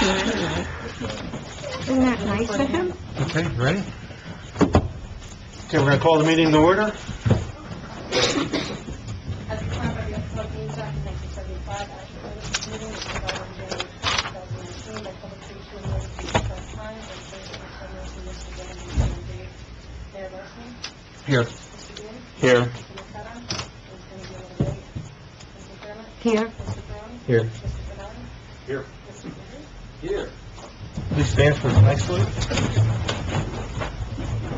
anyway. Isn't that nice of him? Okay, ready? Okay, we're going to call the meeting to order. At the time of the Meetings Act of 1975, action items meeting was held on January 2019 by publication in notice of the first time and Thursday, December, to Mr. Dennis and Dave. Mayor Barsney? Here. Mr. Dean? Here. Mr. McCutcheon? It's going to be a little late. Mr. Chairman? Here. Mr. Brown? Here. Mr. Bernard? Here. Mr. Bridges? Here. Please stand for the flag salute.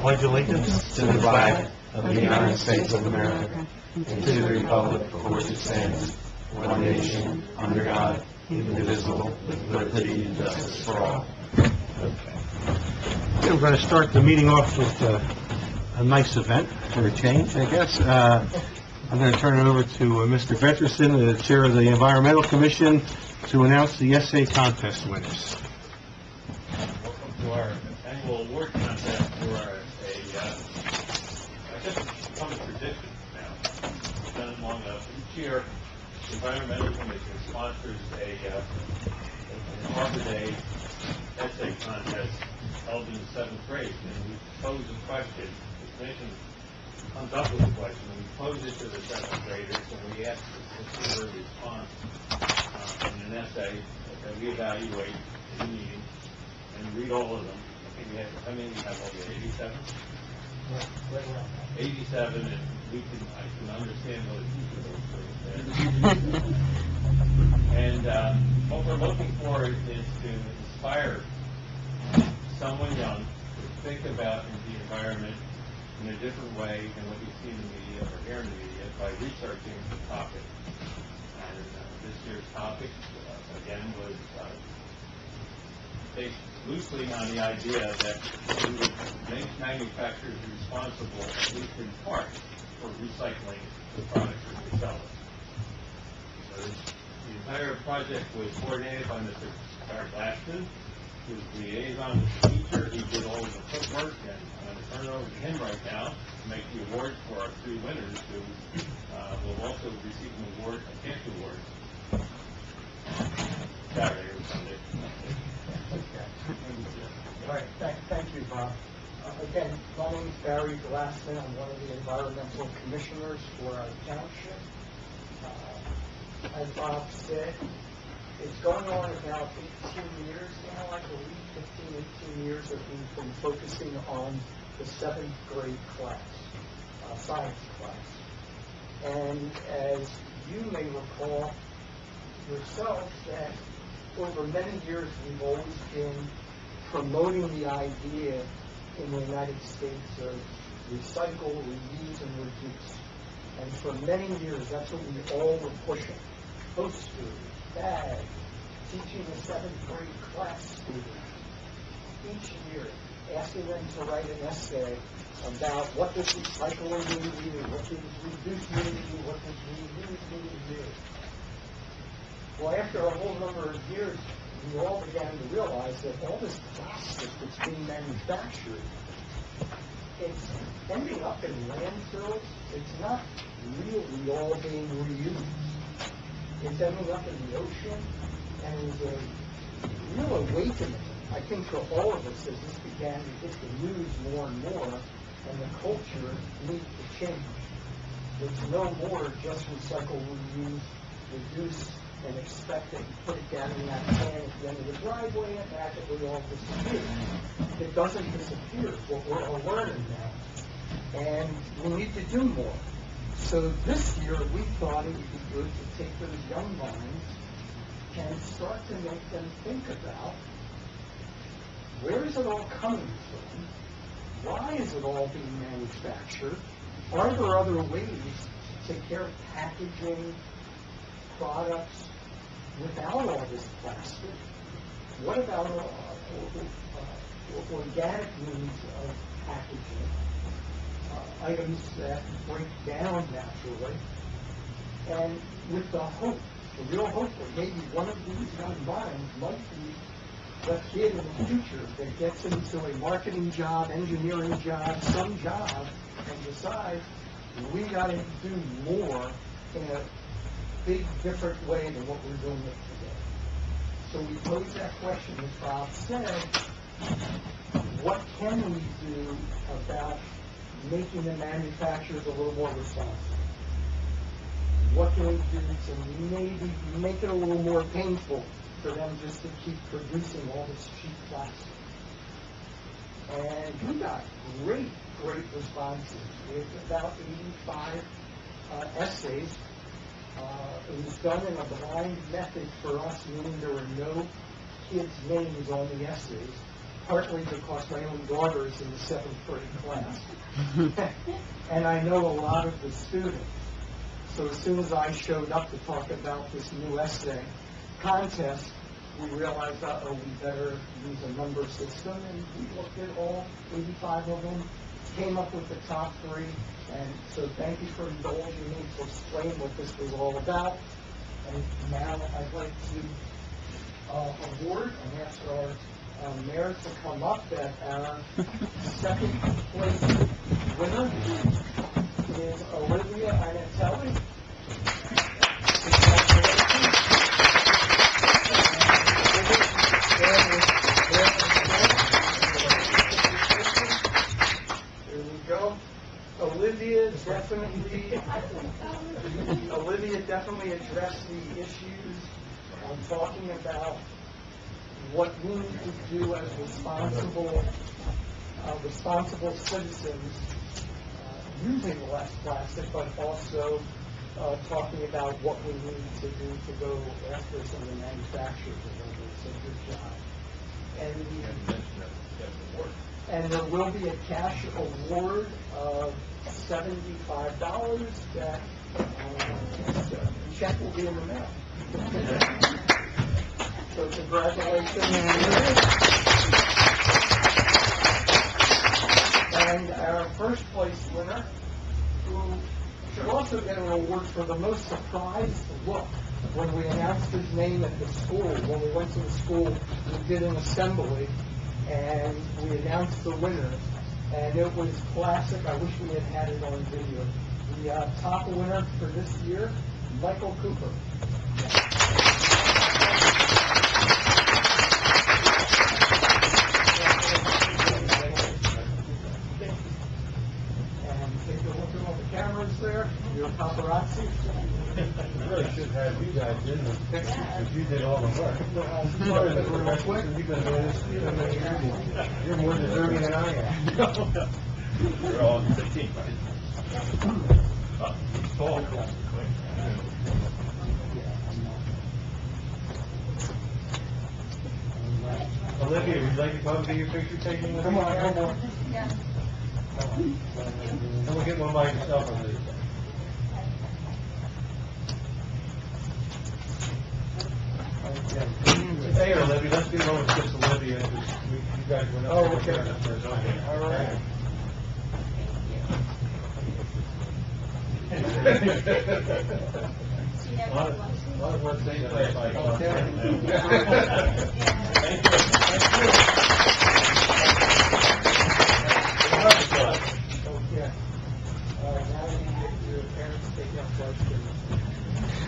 Pledge allegiance to the flag of the United States of America and to the republic for which it stands, one nation, under God, indivisible, with liberty and justice for all. Okay, we're going to start the meeting off with a nice event for a change, I guess. I'm going to turn it over to Mr. Gretterson, the Chair of the Environmental Commission, to announce the essay contest winners. Welcome to our annual award contest for I guess it's become a tradition now. We've done it long enough. Each year, the Environmental Commission sponsors an Arbor Day essay contest held in the 7th grade. And we pose a question. The commission comes up with a question, and we pose it to the 7th graders, and we ask them to respond in an essay that we evaluate in the meeting and read all of them. I think we have, how many we have all the 87? 87, and I can understand those people. And what we're looking for is to inspire someone young to think about the environment in a different way than what you see in the media or hear in the media by researching the topic. And this year's topic, again, was based loosely on the idea that we would make manufacturers responsible, at least in part, for recycling the products that we sell. So the entire project was coordinated by Mr. Barry Glassman, who's the liaison with the teacher. He did all of the footwork, and I'm going to turn it over to him right now to make the awards for our 3 winners, who will also receive an award, a Cancer Award, Saturday or Sunday. All right, thank you, Bob. Again, my name is Barry Glassman. I'm one of the environmental commissioners for our township. As Bob said, it's going on about 18 years now, I believe, 15, 18 years that we've been focusing on the 7th grade class, science class. And as you may recall yourselves, that over many years we've always been promoting the idea in the United States of recycle, reuse, and reduce. And for many years, that's what we all were pushing. Posters, bags, teaching the 7th grade class students each year, asking them to write an essay about what does recycle mean to you, what does reduce mean to you, what does reuse mean to you. Well, after a whole number of years, we all began to realize that all this plastic that's being manufactured, it's ending up in landfills. It's not really all being reused. It's ending up in the ocean, and there's a real awakening, I think, for all of us as this began to hit the news more and more, and the culture needs to change. It's no more just recycle, reuse, reduce, and expect it and put it down in that can at the end of the driveway and magically all disappears. It doesn't disappear. What we're all learning now. And we need to do more. So this year we thought it would be good to take those young minds and start to make them think about where is it all coming from? Why is it all being manufactured? Are there other ways to take care of packaging, products, without all this plastic? What about organic means of packaging? Items that break down naturally, and with the hope, the real hope that maybe one of these young minds might be the kid in the future that gets into a marketing job, engineering job, some job, and decides we got to do more in a big, different way than what we're doing it today. So we posed that question, as Bob said, what can we do about making the manufacturers a little more responsible? What can we do to maybe make it a little more painful for them just to keep producing all this cheap plastic? And we got great responses. We had about 85 essays. It was done in a blind method for us, meaning there were no kids' names on the essays, partly because my own daughter is in the 7th grade class. And I know a lot of the students. So as soon as I showed up to talk about this new essay contest, we realized, we better use a number system, and we looked at all 85 of them, came up with the top 3, and so thank you for indulging me to explain what this was all about. And now I'd like to award and ask our mayor to come up that our second place winner is Olivia Anatelli. There we go. Olivia definitely addressed the issues on talking about what we need to do as responsible citizens using less plastic, but also talking about what we need to do to go after some of the manufacturers that are doing such a good job. And there will be a cash award of $75 that the check will be in the mail. So congratulations. And our first place winner, who should also get an award for the most surprised look when we announced his name at the school. When we went to the school, we did an assembly, and we announced the winner. And it was classic. I wish we had had it on video. The top winner for this year, Michael Cooper. Cameras there, your paparazzi. We really should have you guys in the picture, because you did all the work. You've been doing this, you're more deserving than I am. You're all in the team, right? Tall. Olivia, would you like to come and get your picture taken? Come on, come on. And we'll get one by yourself, Olivia. Hey, Olivia, let's get one with just Olivia. You guys went up. Oh, okay. All right. A lot of work saying that. Thank you.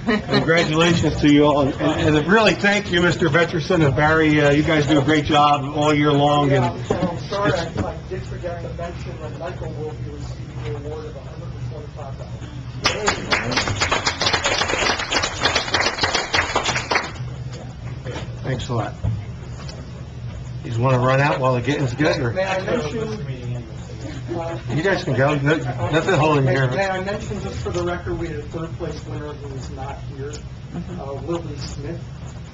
Congratulations to you all, and really thank you, Mr. Vetterson and Barry. You guys do a great job all year long. And I'm sorry, I did forget to mention that Michael will be receiving the award of $125. Thanks a lot. You just want to run out while the getting's good, or May I mention? you guys can go. Nothing holding May here. I mention, just for the record, we had a third place winner who is not here, Lily Smith,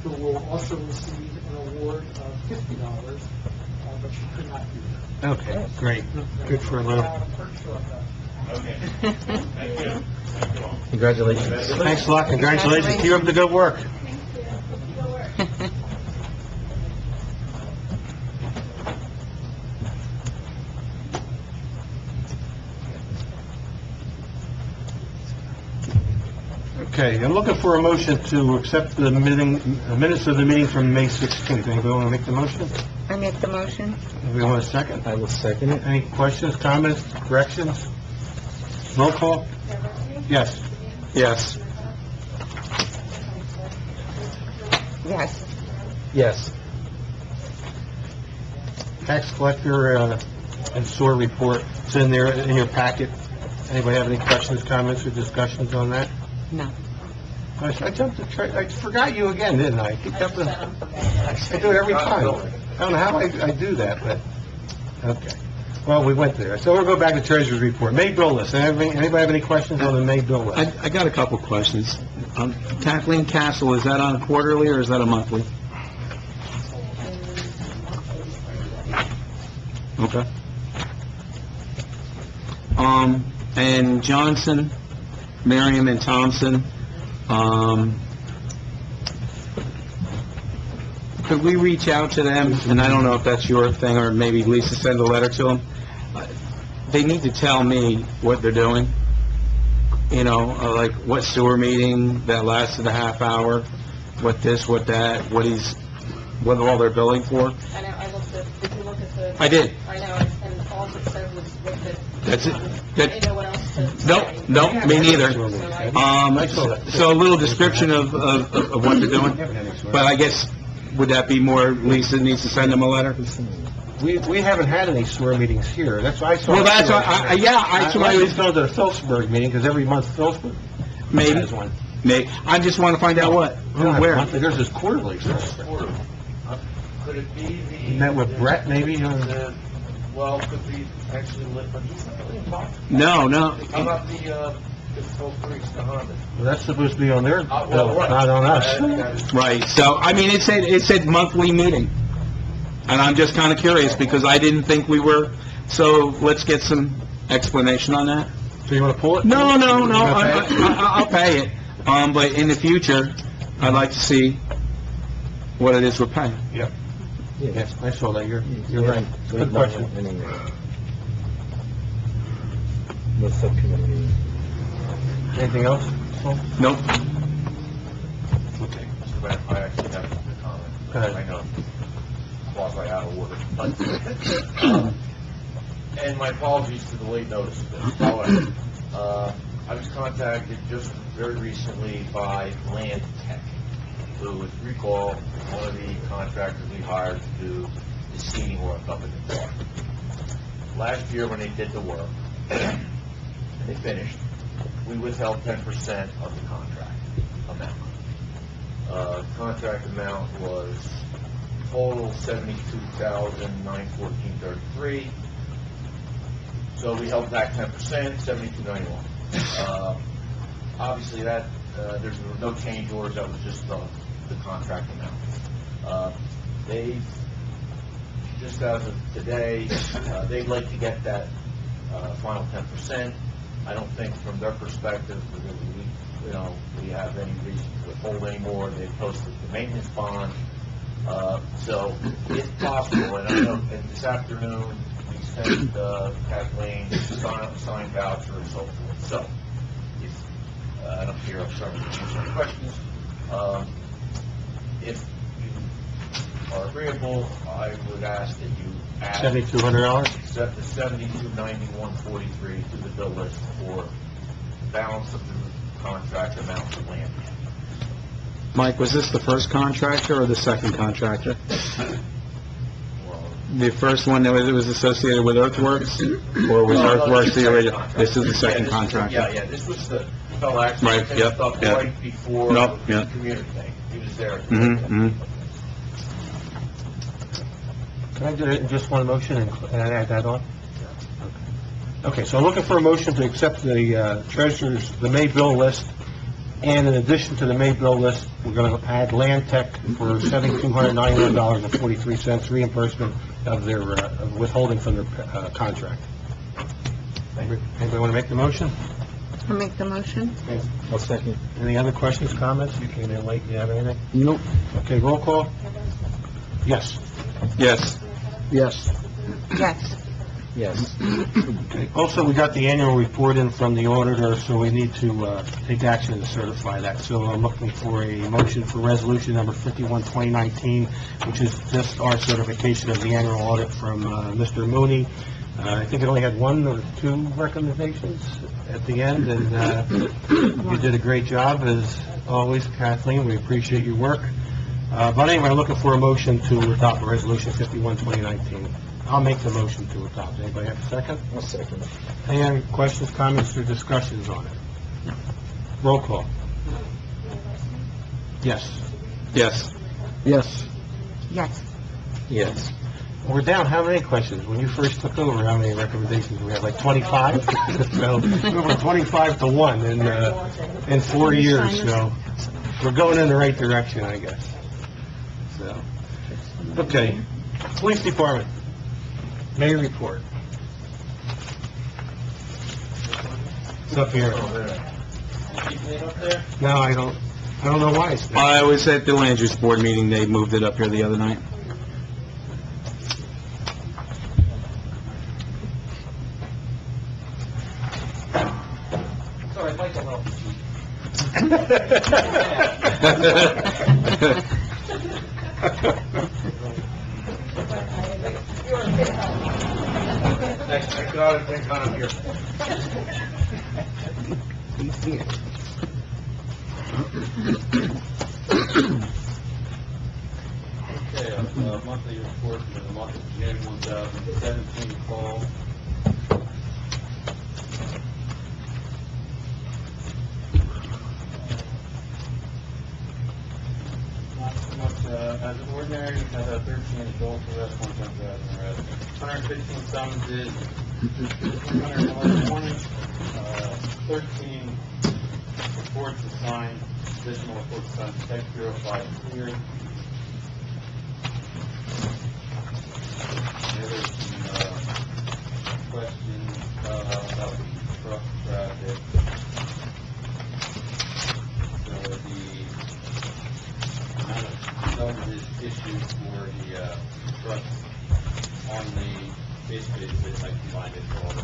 who will also receive an award of $50, but she could not be here. Okay, great. Good for Lou. Okay. Thank you. Thank you all. Congratulations. Thanks a lot. Congratulations. Keep up the good work. Okay, I'm looking for a motion to accept the minutes of the meeting from May 16th. Anybody want to make the motion? I make the motion. Anybody want a second? I will second it. Any questions, comments, corrections? Roll call? Yes. Yes. Yes. Yes. Tax collector and sewer report, it's in there, in your packet. Anybody have any questions, comments, or discussions on that? No. Gosh, I jumped I forgot you again, didn't I? I keep jumping. I do it every time. I don't know how I do that, but, okay. Well, we went there. So we'll go back to treasurer's report. May bill list. Anybody have any questions on the May bill list? I got a couple questions. Kathleen Castle, is that on a quarterly or is that a monthly? Okay. And Johnson, Merriam and Thompson, could we reach out to them? And I don't know if that's your thing, or maybe Lisa send a letter to them. They need to tell me what they're doing. You know, like what sewer meeting that lasted a half hour, what this, what that, what all they're billing for. I know, I looked at, did you look at the? I did. I know, and all it said was what the. That's it. I didn't know what else to say. Nope, me neither. So a little description of what they're doing, but I guess, would that be more, Lisa needs to send them a letter? We haven't had any sewer meetings here. That's why I saw... Well, that's why, that's why I always go to the Phillipsburg meeting, because every month Phillipsburg maybe, has one. I just want to find out what, We don't have where. monthly. There's this quarterly. Could it be You met with Brett, maybe? well, could be actually lit, but No. how about the Phil Creeks, the Honda? Well, that's supposed to be on their Well, bill, right. not on us. Right, so, I mean, it said monthly meeting, and I'm just kind of curious, because I didn't think we were, so let's get some explanation on that. So you want to pull it? No, You gonna pay it? I'll pay it, but in the future, I'd like to see what it is we're paying. Yes, I saw that. You're right. Good question. The subcommittee. Anything else? Nope. Okay. I actually have a comment. Go ahead. I know, quasi out of order, but, and my apologies for the late notice of this. However, I was contacted just very recently by Land Tech, who, if you recall, one of the contractors we hired to do the seeding work up in the park. Last year, when they did the work, and they finished, we withheld 10% of the contract amount. Contract amount was total $72,914.33. So we held back 10%, $72.91. Obviously, that there's no change orders. That was just the contract amount. They just as of today, they'd like to get that final 10%. I don't think, from their perspective, we have any reason to withhold anymore. They posted the maintenance bond. So, if possible, and I know, and this afternoon, we sent Kathleen a signed voucher and so forth. So, if, and I'm here, I'm sorry to answer any questions. If you are agreeable, I would ask that you add $7,200? set the $72.91.43 to the bill list for balance of the contract amount for land. Mike, was this the first contractor or the second contractor? Well, The first one that was associated with Earthworks, or was Earthworks the original? This is the second contractor. Yeah, this was the fellow actually Right, finished yep, up yep. right before Nope, the yep. community thing. He was there. Mm-hmm. Can I do it in just one motion and add that on? Okay, so I'm looking for a motion to accept the treasurer's, the May bill list, and in addition to the May bill list, we're going to add Land Tech for $7,291.43 reimbursement of their of withholding from their contract. Anybody want to make the motion? I'll make the motion. I'll second. Any other questions, comments? You came in late, you have anything? Nope. Okay, roll call? Yes. Yes. Yes. Yes. Yes. Okay. Also, we got the annual report in from the auditor, so we need to take action to certify that. So I'm looking for a motion for resolution number 51, 2019, which is just our certification of the annual audit from Mr. Mooney. I think it only had one or two recommendations at the end, and you did a great job, as always, Kathleen. We appreciate your work. But anyway, I'm looking for a motion to adopt Resolution 51, 2019. I'll make the motion to adopt. Anybody have a second? I'll second. Any other questions, comments, or discussions on it? Roll call. Yes. Yes. Yes. Yes. Yes. We're down how many questions? When you first took over, how many recommendations? We had like 25? So, we were 25 to 1 in 4 years, so we're going in the right direction, I guess. So, okay. Police Department. Mayor report. It's up here. No, I don't know why it's there. I was at the land use board meeting, they moved it up here the other night. Sorry, I'd like to help. I got it, thank God I'm here. Okay, monthly report for the month of June 2017 call. Not so much, as of ordinary, we had 13 adult arrests, 1 gun arrest, 115 summonses, 111 warnings, 13 reports assigned, additional reports assigned to Tech Bureau, 5 cleared. There's some questions about the truck traffic. So the amount of subsidies issued for the trucks on the, basically, I combined it for all the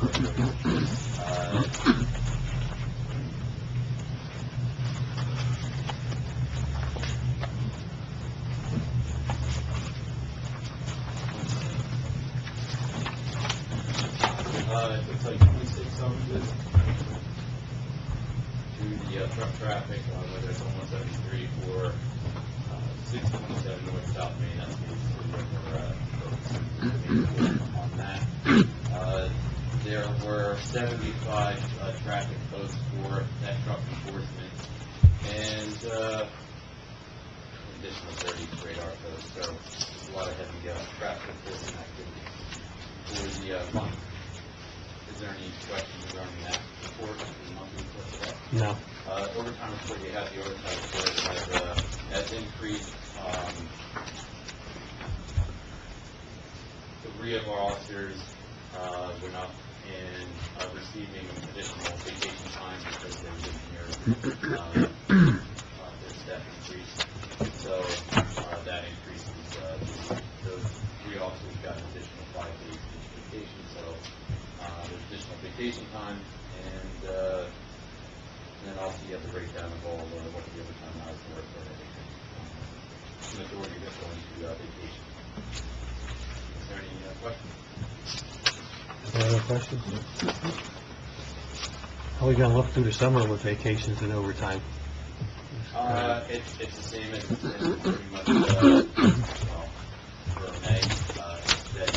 it looks like 26 summonses to the truck traffic, whether it's on 173 or 627 North South Main. That's the on that. There were 75 traffic posts for that truck enforcement, and additional 30 radar posts. So a lot of heavy traffic enforcement activity for the month. Is there any questions regarding that report, the monthly report for that? No. Overtime report, you have the overtime report has increased. 3 of our officers went up in receiving additional vacation time because they were living here. Their staff increased. So that increases those 3 officers got an additional 5 days each vacation. So there's additional vacation time, and then also you have the breakdown of all what the overtime hours were for everything. The majority of it going to vacation. Is there any questions? Any other questions? How are we going to look through the summer with vacations and overtime? It's the same as pretty much, well, for May, instead,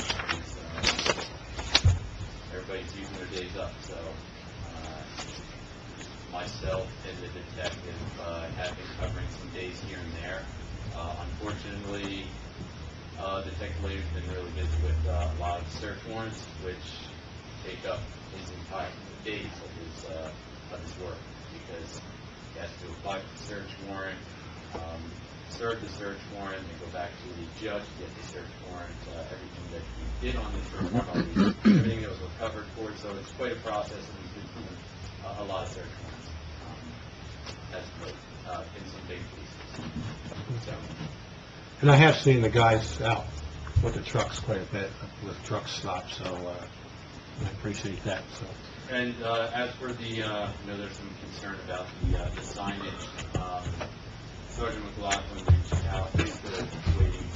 everybody's using their days up, so myself and the detective have been covering some days here and there. Unfortunately, Detective Lady's been really busy with a lot of search warrants, which take up his entire days of his work, because he has to apply for the search warrant, serve the search warrant, and go back to the judge to get the search warrant, everything that he did on the search warrant, everything that was recovered for it. So it's quite a process, and he's been doing a lot of search warrants. Has been some big cases. So, And I have seen the guys out with the trucks quite a bit, with trucks stopped, so I appreciate that. So. and as for the, there's some concern about the signage. Sergeant McLaughlin reached out, he's waiting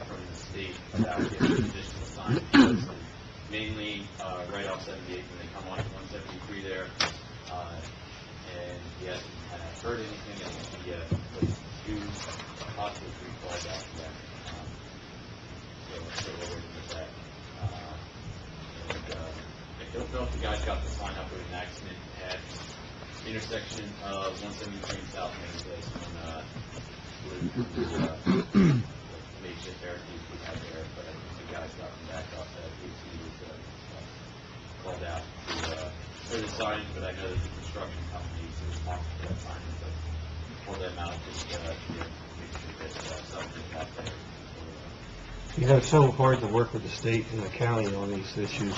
from the state about getting additional signage. Mainly right off 78 when they come on to 173 there. And he hasn't heard anything, and he 2, possibly 3 calls out to them. So we're working with that. I don't know if the guys got the sign up with an accident at intersection of 173 and South Main Place when makeshift barricades we had there, but I think the guys got them back up. PC was called out for the signs, but I know that the construction companies are responsible for that sign, but pull them out just to make sure that something out there. You know, it's so hard to work with the state and the county on these issues.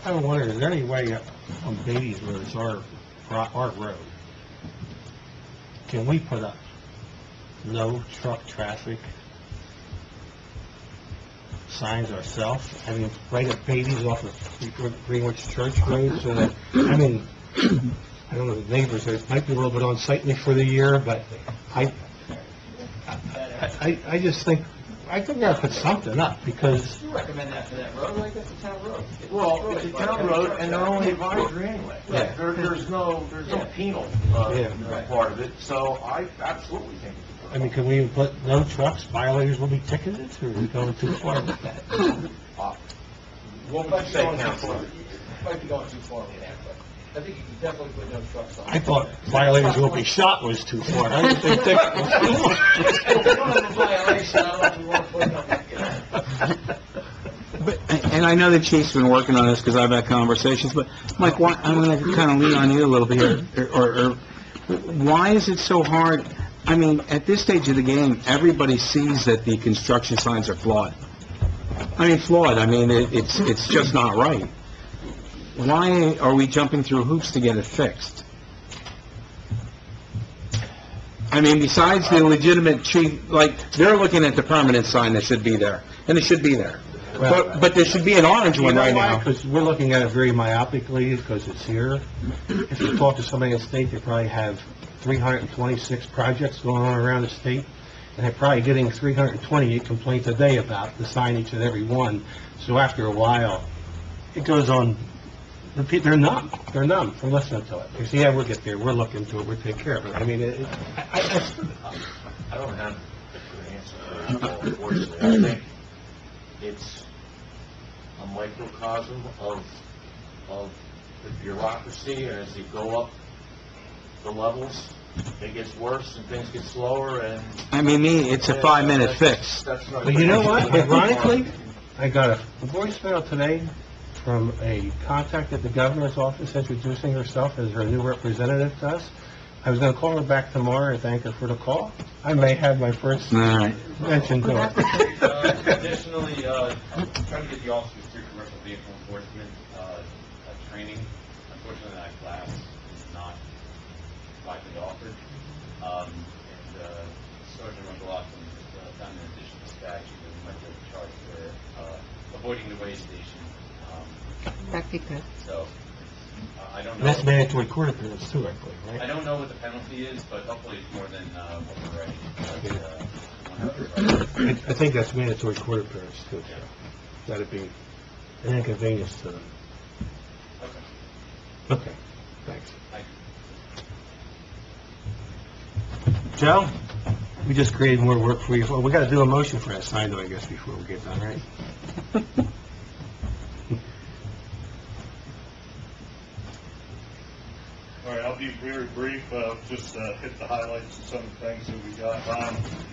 I wonder, is there any way on Beatty's where it's our road, can we put up no truck traffic signs ourselves? I mean, right at Beatty's off of Greenwich Church Road, so that, I mean, I don't know, the neighbors, it might be a little bit unsightly for the year, but I just think, I think we gotta put something up, because... You recommend that for that road, like that's a town road. Well, it's a town road, and they're only advisory anyway. Yeah. There's no penal part of it, so I absolutely think it's a I mean, can we even put no trucks, violators will be ticketed, or are we going too far with that? What would Might you be say, going too Counselor? far. Might be going too far with that, but I think you can definitely put no trucks on. I thought violators will be shot was too far. I didn't think If we don't have a violation, I don't know if we want to put it up. But, and I know the chief's been working on this because I've had conversations, but Mike, why, I'm going to kind of lean on you a little bit here, or why is it so hard? I mean, at this stage of the game, everybody sees that the construction signs are flawed. I mean, flawed, I mean, it's just not right. Why are we jumping through hoops to get it fixed? I mean, besides the legitimate chief, like, they're looking at the permanent sign that should be there, and it should be there. But there should be an orange one right now. Because we're looking at it very myopically, because it's here. If you talk to somebody in the state, they probably have 326 projects going on around the state, and they're probably getting 328 complaints a day about the sign each and every one. So after a while, it goes on, they're numb from listening to it. They say, yeah, we'll get there, we'll look into it, we'll take care of it. I mean, I don't have an answer for it, unfortunately. I think it's a microcosm of the bureaucracy, and as you go up the levels, it gets worse and things get slower, and... I mean, it's a 5-minute fix. That's not... But you know what, ironically, I got a voicemail today from a contact at the governor's office introducing herself as her new representative to us. I was going to call her back tomorrow and thank her for the call. I may have my first All right. mention to it. Additionally, I'm trying to get the officers through commercial vehicle enforcement training. Unfortunately, that class is not widely offered. And Sergeant McLaughlin has done an additional statute that we might be able to charge for avoiding the way station. That'd be good. So, I don't know. That's mandatory court appearance too, I believe, I right? don't know what the penalty is, but hopefully it's more than what we're ready. I think that's mandatory court appearance too. That'd be an inconvenience to them. Okay. Okay, thanks. Thank you. Joe, we just created more work for you. Well, we got to do a motion for that sign though, I guess, before we get done, right? All right, I'll be very brief, just hit the highlights of some of the things that we got.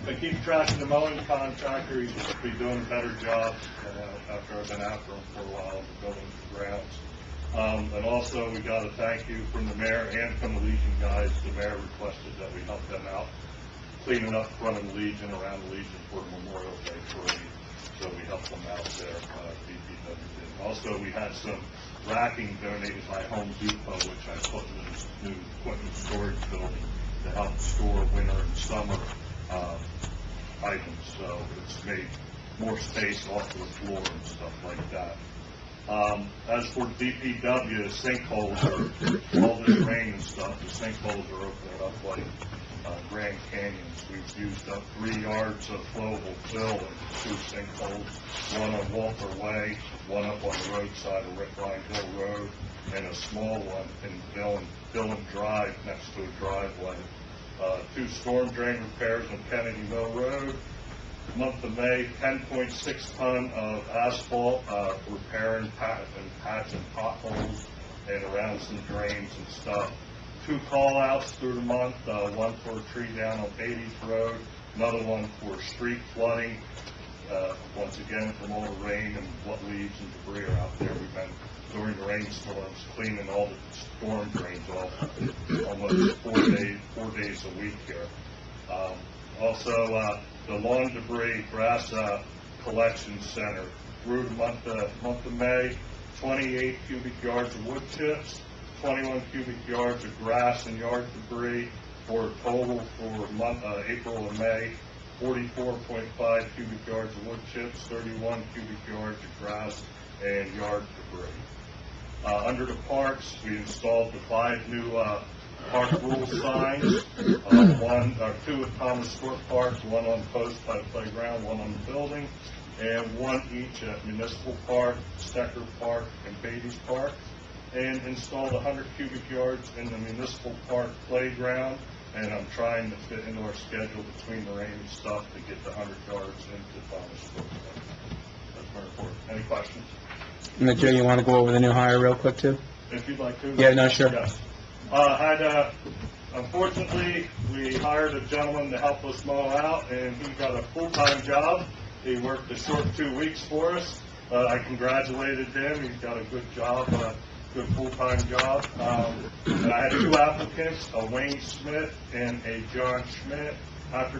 I keep track of the mowing contractor, he's been doing a better job after I've been after him for a while, building the grounds. And also, we got a thank you from the mayor and from the Legion guys. The mayor requested that we help them out, cleaning up front of the Legion, around the Legion for Memorial Day parade. So we helped them out there, DPW did. Also, we had some racking donated by Home Depot, which I put in this new equipment storage building to help store winter and summer items. So it's made more space off the floor and stuff like that. As for DPW, sinkholes, all this rain and stuff, the sinkholes are opening up like Grand Canyons. We've used up 3 yards of flowable fill in 2 sinkholes, one on Walter Way, one up on the roadside of Rick Ryan Hill Road, and a small one in Dillon Drive next to a driveway. 2 storm drain repairs on Kennedy Mill Road. Month of May, 10.6 ton of asphalt, repairing patching potholes and around some drains and stuff. 2 call-outs through the month, one for a tree down on Beatty's Road, another one for street flooding. Once again, from all the rain and what leaves and debris are out there. We've been, during the rainstorms, cleaning all the storm drains off almost 4 days a week here. Also, the lawn debris grass collection center through the month of May, 28 cubic yards of wood chips, 21 cubic yards of grass and yard debris, for a total for April and May, 44.5 cubic yards of wood chips, 31 cubic yards of grass and yard debris. Under the parks, we installed the 5 new park rule signs, 2 at Thomas Stewart Park, 1 on the post by the playground, 1 on the building, and 1 each at Municipal Park, Stecker Park, and Beatty's Park, and installed 100 cubic yards in the Municipal Park playground, and I'm trying to fit into our schedule between the rain and stuff to get the 100 yards into Thomas Stewart Park. That's my report. Any questions? And Joe, you want to go over the new hire real quick, too? If you'd like to. Yeah, no, sure. Yes. Unfortunately, we hired a gentleman to help us mow out, and he got a full-time job. He worked a short 2 weeks for us. I congratulated him. He's got a good job, good full-time job. And I had 2 applicants, a Wayne Smith and a John Schmidt. After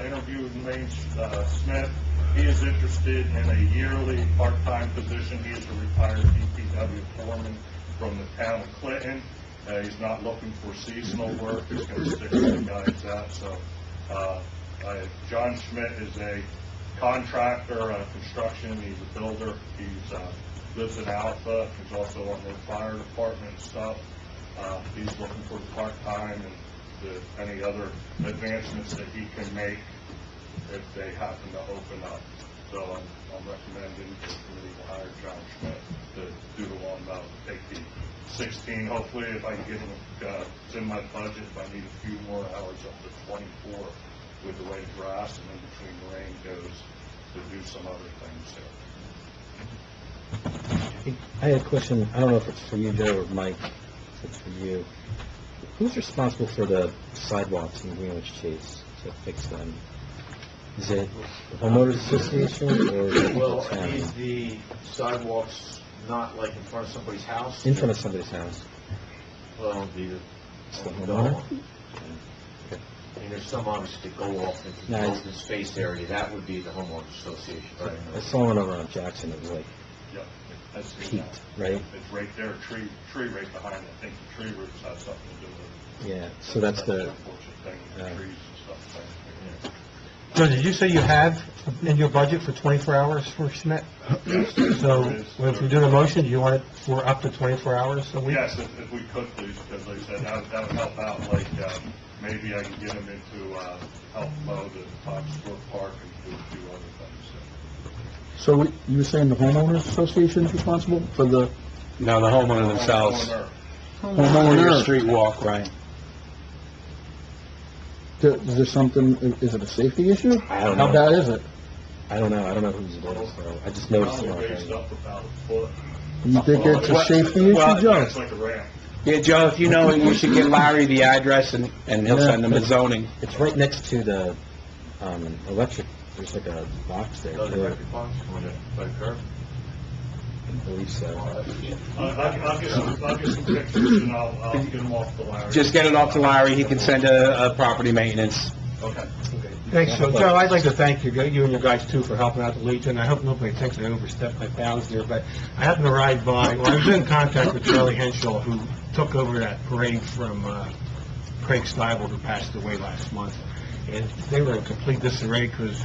interviewing Wayne Smith, he is interested in a yearly part-time position. He is a retired DPW foreman from the town of Clinton. He's not looking for seasonal work. He's going to stick with the guys out. So, John Schmidt is a contractor, construction. He's a builder. He's lives in Alpha. He's also on the fire department and stuff. He's looking for part-time and any other advancements that he can make if they happen to open up. So I'm recommending the committee to hire John Schmidt to do the lawn mow, take the 16, hopefully if I can get him, it's in my budget, if I need a few more hours up to 24 with the way grass and in between the rain goes to do some other things there. I had a question. I don't know if it's for you, Joe, or Mike. If it's for you. Who's responsible for the sidewalks in Greenwich Chase to fix them? Is it the homeowners association or is it Well, the town? is the sidewalks not like in front of somebody's house? In front of somebody's house. Well, the homeowner? I mean, there's some obviously that go off into the Nice. open space area. That would be the homeowners association. Right? I saw one over on Jackson. It was like Yep. That's peaked, right? It's right there, tree right behind it. I think the tree roots have something to do with it. Yeah. So that's the. Unfortunate thing with the trees and stuff. Yeah. Joe, did you say you have in your budget for 24 hours for Schmidt? So, if we do the motion, do you want it for up to 24 hours a week? Yes, if we could please, because like I said, that would help out, like, maybe I can get him into, help mow the Township Park and do a few other things. So you were saying the homeowners association is responsible for the No, the homeowner themselves. Homeowner. For your street walk, right. is there something, is it a safety issue? I don't How know. bad is it? I don't know. I don't know whose it is. So I just noticed it. Probably raised up about a foot. You think it's a safety issue, Well, Joe? It's like a ramp. Yeah, Joe, if you know it, you should get Larry the address and he'll Yeah. send them the zoning. It's right next to the electric. There's like a box there. Another too. electric box on it by the curb. I believe so. I'll get some pictures and I'll get them off the Larry. Just get it off to Larry, he can send a property maintenance. Okay. Thanks, Joe. Joe, I'd like to thank you and your guys too for helping out the Legion. I hope nobody thinks I overstepped my bounds there, but I happened to ride by, well, I was in contact with Charlie Henschel, who took over that parade from Craig Stiebel, who passed away last month. And they were in complete disarray because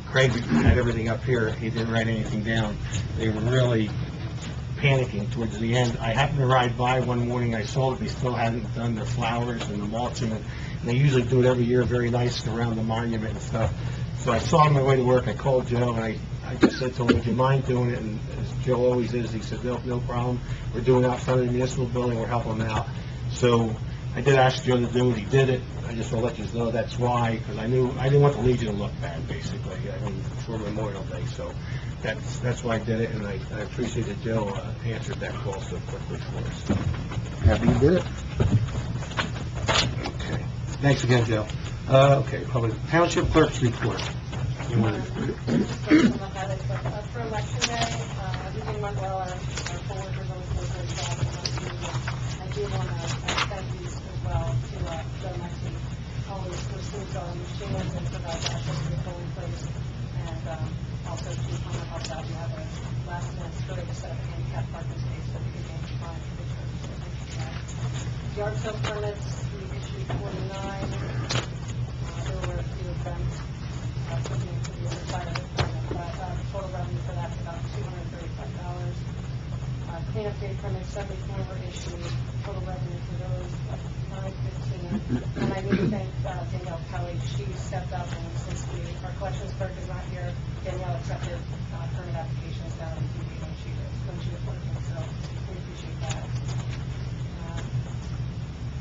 Craig had everything up here. He didn't write anything down. They were really panicking towards the end. I happened to ride by one morning. I saw that they still hadn't done their flowers and the mulching. And they usually do it every year, very nice around the monument and stuff. So I saw on my way to work. I called Joe and I just said to him, "Would you mind doing it?" And as Joe always is, he said, "No problem. We're doing it out front of the municipal building. We're helping them out." So I did ask Joe to do it, he did it. I just want to let you know that's why, because I didn't want the Legion to look bad, basically, for Memorial Day, so that's why I did it, and I appreciate that Joe answered that call so quickly for us. Happy you did it. Okay. Thanks again, Joe. Okay, public, Township Clerk's report. You want to... For election day, everything went well. Our co-workers always do a great job. I do want to thank you as well to Joe Maxey. Always receives our machines and provides access to the polling place. And also to come and help out. We have a last-minute story to set up a handicap parking space so we can gain compliance with the church. So thank you for that. Yard sale permits, we issued 49. There were a few events. Looking into the other side of it, but total revenue for that's about $235. Cleanup day permits, 74 were issued. Total revenue for those, $915. And I need to thank Danielle Kelly. She stepped up, and since our collections clerk is not here, Danielle accepted permit applications down in TV when she was working. So we appreciate that.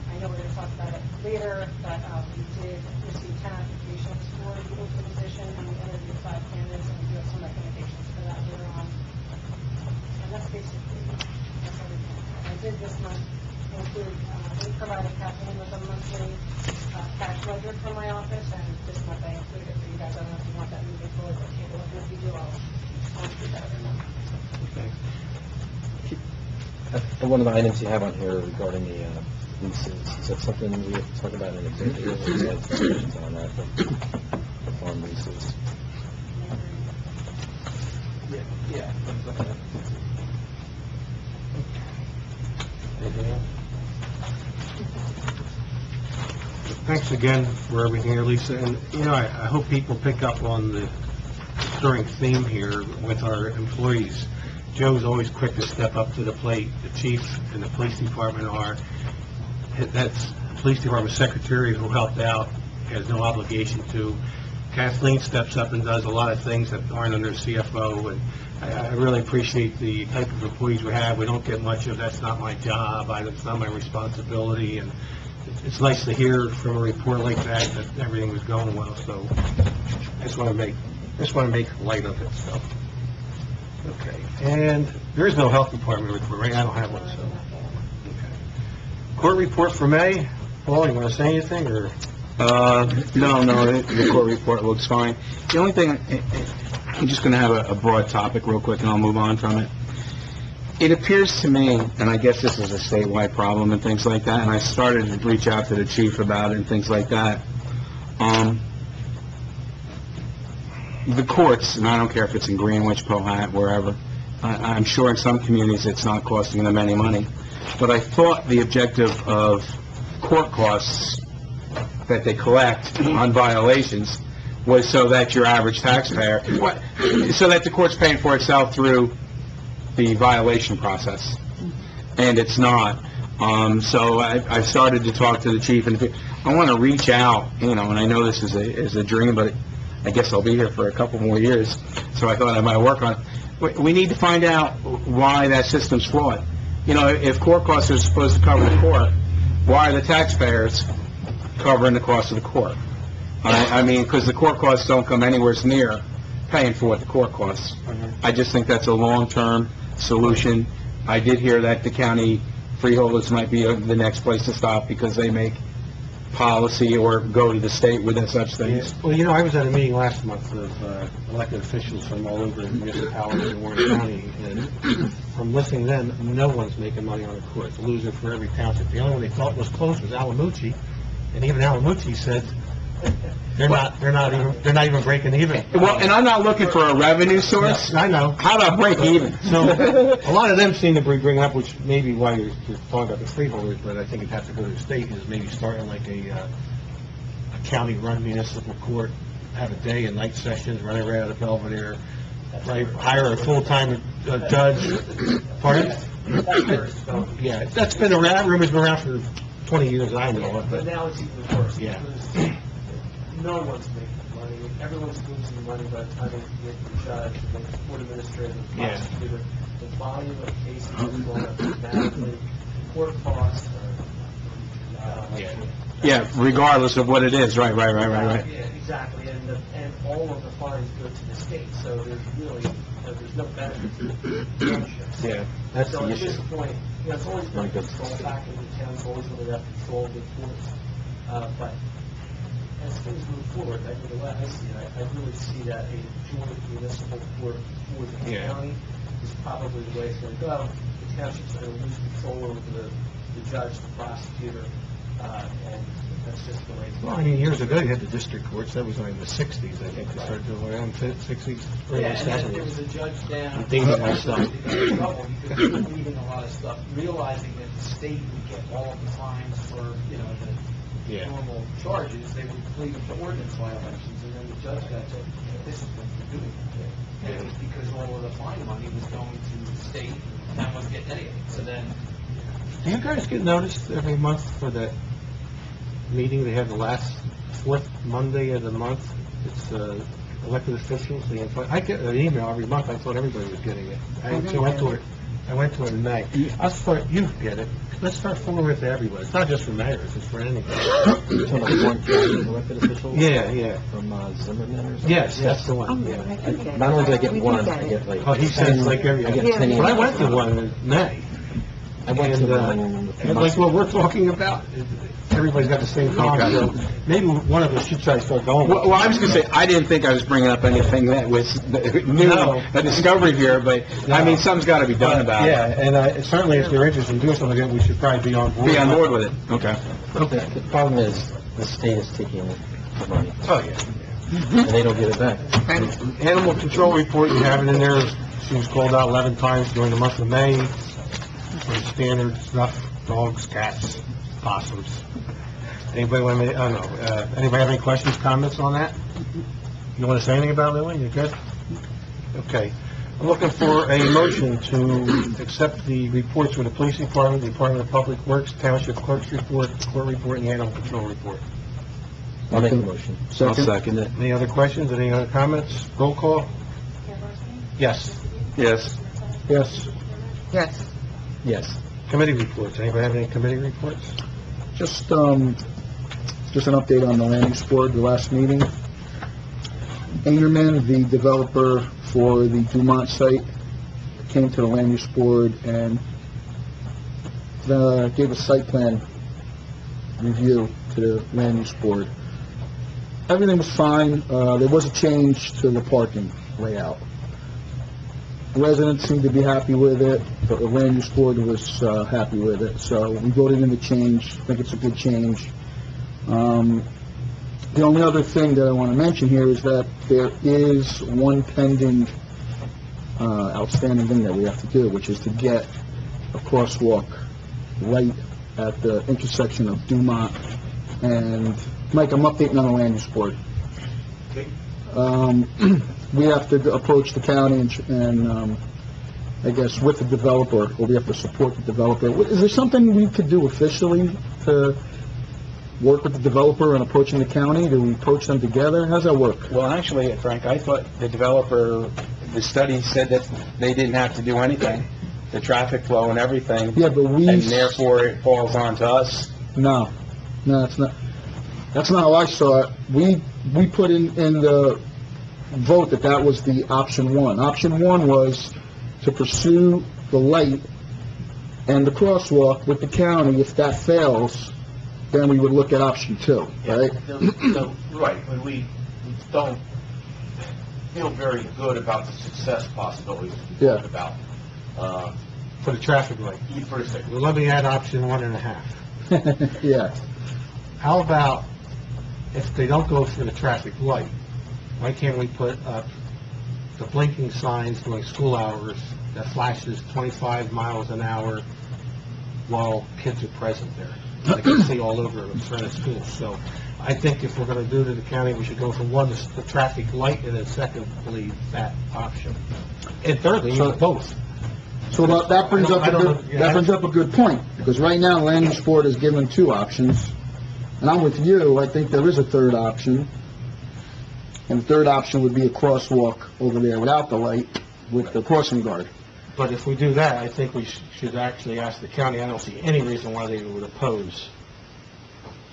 I know we're going to talk about it later, but we did receive 10 applications for the open position, and we interviewed 5 candidates, and we do have some recommendations for that later on. And that's basically everything. I did this month include, we provided Kathleen with a monthly cash ledger from my office, and this month I included it for you guys. I don't know if you want that moving forward, but table it. If you do, I'll do that every month. And one of the items you have on here regarding the leases, is that something we have to talk about in executive, or is that discussions on that, the farm leases? Yeah. Anything else? Thanks again for everything here, Lisa, and, I hope people pick up on the recurring theme here with our employees. Joe's always quick to step up to the plate. The chief and the police department are. That's the police department secretary who helped out, has no obligation to. Kathleen steps up and does a lot of things that aren't under CFO, and I really appreciate the type of employees we have. We don't get much of that's not my job, it's not my responsibility, and it's nice to hear from a report like that everything was going well. So I just want to make light of it. So okay, and there is no health department report, right? I don't have one, so. Court report for May. Paul, you want to say anything, or? No, the court report looks fine. The only thing, I'm just going to have a broad topic real quick, and I'll move on from it. It appears to me, and I guess this is a statewide problem and things like that, and I started to reach out to the chief about it and things like that. The courts, and I don't care if it's in Greenwich, Pohat, wherever, I'm sure in some communities it's not costing them any money. But I thought the objective of court costs that they collect on violations was so that your average taxpayer, so that the court's paying for itself through the violation process. And it's not. So I started to talk to the chief, and I want to reach out, and I know this is a dream, but I guess I'll be here for a couple more years, so I thought I might work on it. We need to find out why that system's flawed. If court costs are supposed to cover the court, why are the taxpayers covering the cost of the court? I mean, because the court costs don't come anywhere near paying for what the court costs. I just think that's a long-term solution. I did hear that the county freeholders might be the next place to stop because they make policy or go to the state with such things. Well, I was at a meeting last month of elected officials from all over the municipalities in Warren County, and from listening to them, no one's making money on the court. It's a loser for every township. The only one they thought was close was Alamucci, and even Alamucci said they're not even breaking even. Well, and I'm not looking for a revenue source. No, I know. How about break even? So a lot of them seem to be bringing up, which may be why you're talking about the freeholders, but I think it'd have to go to the state, is maybe starting like a county-run municipal court, have a day and night sessions, running right out of Belvedere, right? Hire a full-time judge. Pardon? Yeah, that's been around. That rumor's been around for 20 years, I know of, But now it's even worse. Yeah. Because no one's making money. Everyone's losing money by the time they get the judge, the court administrator, the prosecutor. The volume of cases is going up dramatically. Court costs are Yeah, regardless of what it is, right. Yeah, exactly, and all of the fines go to the state, so there's really, there's no benefit to the townships. Yeah, that's So the at this issue. point, it's always been control back in the town's always going to have control of the courts. But as things move forward, the way I see it, I really see that a joint municipal court for the Yeah. county is probably the way it's going to go. The township's going to lose control over the judge, the prosecutor, and that's just the way it's Well, going. I mean, years ago, you had the district courts, that was only in the 60s, I think, they started doing around 60s, early Yeah, and then there 70s. was a judge down. Dated my stuff. Trouble because we were reading a lot of stuff, realizing that the state would get all of the fines for, the Yeah. normal charges, they would plead to ordinance violations, and then the judge got to discipline for doing that. And it was because all of the fine money was going to the state, and that wasn't getting any of it. So then, Do you guys get noticed every month for that meeting they have the last fourth Monday of the month? It's elected officials, I get an email every month, I thought everybody was getting it. I went to it in May. I thought, you get it, let's start forwarding it to everybody, it's not just for mayors, it's for anybody. You're talking about Warren County elected officials? Yeah. From Zimmerman or something? Yes, that's the Oh, one, yeah, yeah. I do get it. Not only do I get We do one, get I it. get like... Oh, he sends like every, I get 10 Yeah. but I emails. went to one in May. I went to one a few And months like what we're talking about, everybody's got the same problem, so maybe one of us should try to start going. Well, I was going to say, I didn't think I was bringing up anything that was new, No. a discovery here, but, I mean, something's got to be done about it. Yeah, and certainly if they're interested in doing something like that, we should probably be on board. Be on board with it, okay. The problem is, the state is taking the money, Oh, yeah. and they don't give it back. Animal control report, you have it in there, she was called out 11 times during the month of May, for standard stuff, dogs, cats, possums. Anybody want to, anybody have any questions, comments on that? You want to say anything about it, Lily? You good? Okay. I'm looking for a motion to accept the reports from the police department, the Department of Public Works, Township Clerk's report, court report, and the animal control report. I'll make a motion. I'll second it. Any other questions, any other comments? Roll call? Mayor Barsney? Yes. Yes. Yes. Yes. Yes. Committee reports, anybody have any committee reports? Just an update on the land use board, the last meeting. Ingerman, the developer for the Dumont site, came to the land use board and gave a site plan review to the land use board. Everything was fine. There was a change to the parking layout. Residents seemed to be happy with it, but the land use board was happy with it. So we voted in the change. I think it's a good change. The only other thing that I want to mention here is that there is one pending outstanding thing that we have to do, which is to get a crosswalk right at the intersection of Dumont and, Mike, I'm updating on the land use board. We have to approach the county and I guess with the developer, or we have to support the developer. Is there something we could do officially to work with the developer and approaching the county? Do we approach them together? How's that work? Well, actually, Frank, I thought the developer, the study said that they didn't have to do anything, the traffic flow and everything, Yeah, but and therefore it falls on to us. No, that's not how I saw it. We put in the vote that was the option one. Option one was to pursue the light and the crosswalk with the county. If that fails, then we would look at option two, right? Right, but we don't feel very good about the success possibilities we Yeah. talked about. For the traffic light. For a second. Well, let me add option 1.5. Yeah. How about if they don't go for the traffic light, why can't we put up the blinking signs during school hours that flashes 25 miles an hour while kids are present there? They can see all over in front of school. So I think if we're going to do it to the county, we should go for one, the traffic light, and then secondly, that option. And thirdly, both. So that brings up I don't know. a good point, because right now, the land use board is given two options, and I'm with you. I think there is a third option, and the third option would be a crosswalk over there without the light with the crossing guard. But if we do that, I think we should actually ask the county. I don't see any reason why they would oppose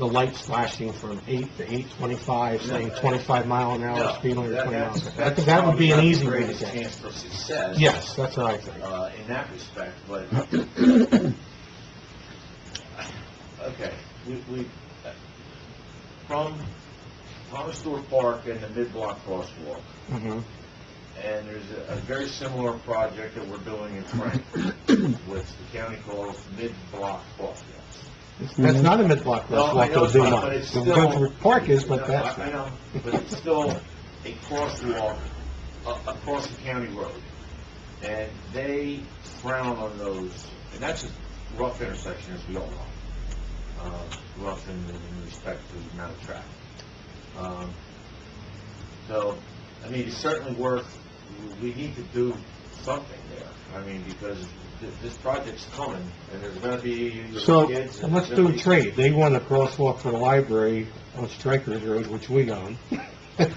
the lights flashing from 8 to 8:25, saying 25 mile an hour No, speed limit, 20 miles. that's I think that would be an probably easy not the way to greatest get. chance for success. Yes, that's what I think. In that respect, but, okay, we, from Thomas Stewart Park and the mid-block crosswalk, Mhm. and there's a very similar project that we're doing in Franklin, which the county calls mid-block crosswalks. That's not a mid-block No, I crosswalk, know to it's do not, mine. but it's The still- Gunther Park is, but No, that's... I know, but it's still a crosswalk across the county road. And they frown on those, and that's a rough intersection, as we all know. Rough in respect to the amount of traffic. So, I mean, it's certainly worth, we need to do something there. I mean, because this project's coming, and there's gonna be So, kids. and let's there's do gonna a be- trade. They want a crosswalk for the library on Strikers Road, which we own. And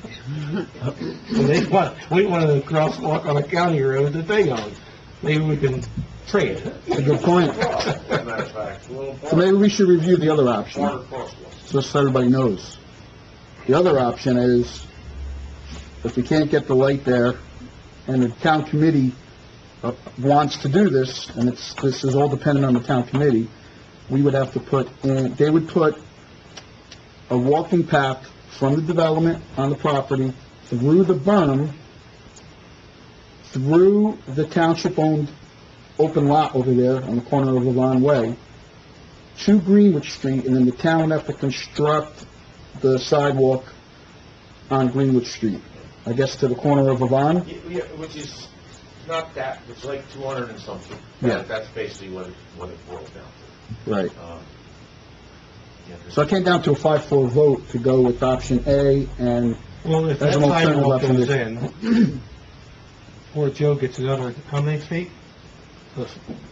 we want a crosswalk on a county road that they own. Maybe we can trade. That's a good point. As a matter of fact, a little So maybe we should review the other option, farther crosswalks. just so everybody knows. The other option is, if we can't get the light there, and the town committee wants to do this, and this is all dependent on the town committee, we would have to put in, they would put a walking path from the development on the property through the berm, through the township-owned open lot over there on the corner of Levon Way, to Greenwich Street, and then the town would have to construct the sidewalk on Greenwich Street, I guess to the corner of Levon. Yeah, which is not that, it's like 200 and something. Yeah. That's basically what it boils down to. Right. Yeah, So I came down to a 5-4 vote to go with option A, and Well, if that As an alternative sidewalk option, goes in, poor Joe gets another, how many feet?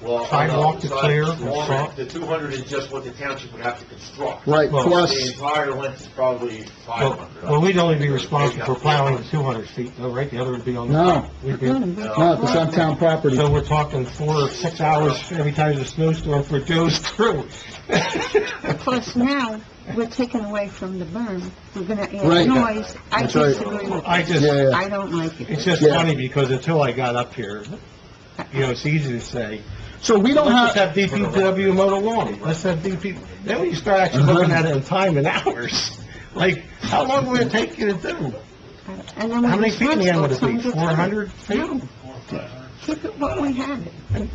Well, Sidewalk to clear, the or soft? The 200 is just what the township would have to construct. right, Well, The plus, entire length is probably 500. Well, we'd only be responsible for plowing the 200 feet, though, right? The other would be on the... No. We'd be- no, it's on town property. So we're talking 4 or 6 hours every time there's a snowstorm for Joe's crew. Plus now, we're taking away from the berm. We're gonna Right. add noise. I That's right. disagree with I that. just, Yeah, yeah. I don't like it. it's just Yeah. funny because until I got up here, you know, it's easy to say, So we don't let's have, have DPW mow the lawn. Let's have DP, then when you start actually looking at it in time and hours, like, how long would it take you to do? And then How we're many feet in the end would it be? responsible 400 feet? No. Keep it what we have.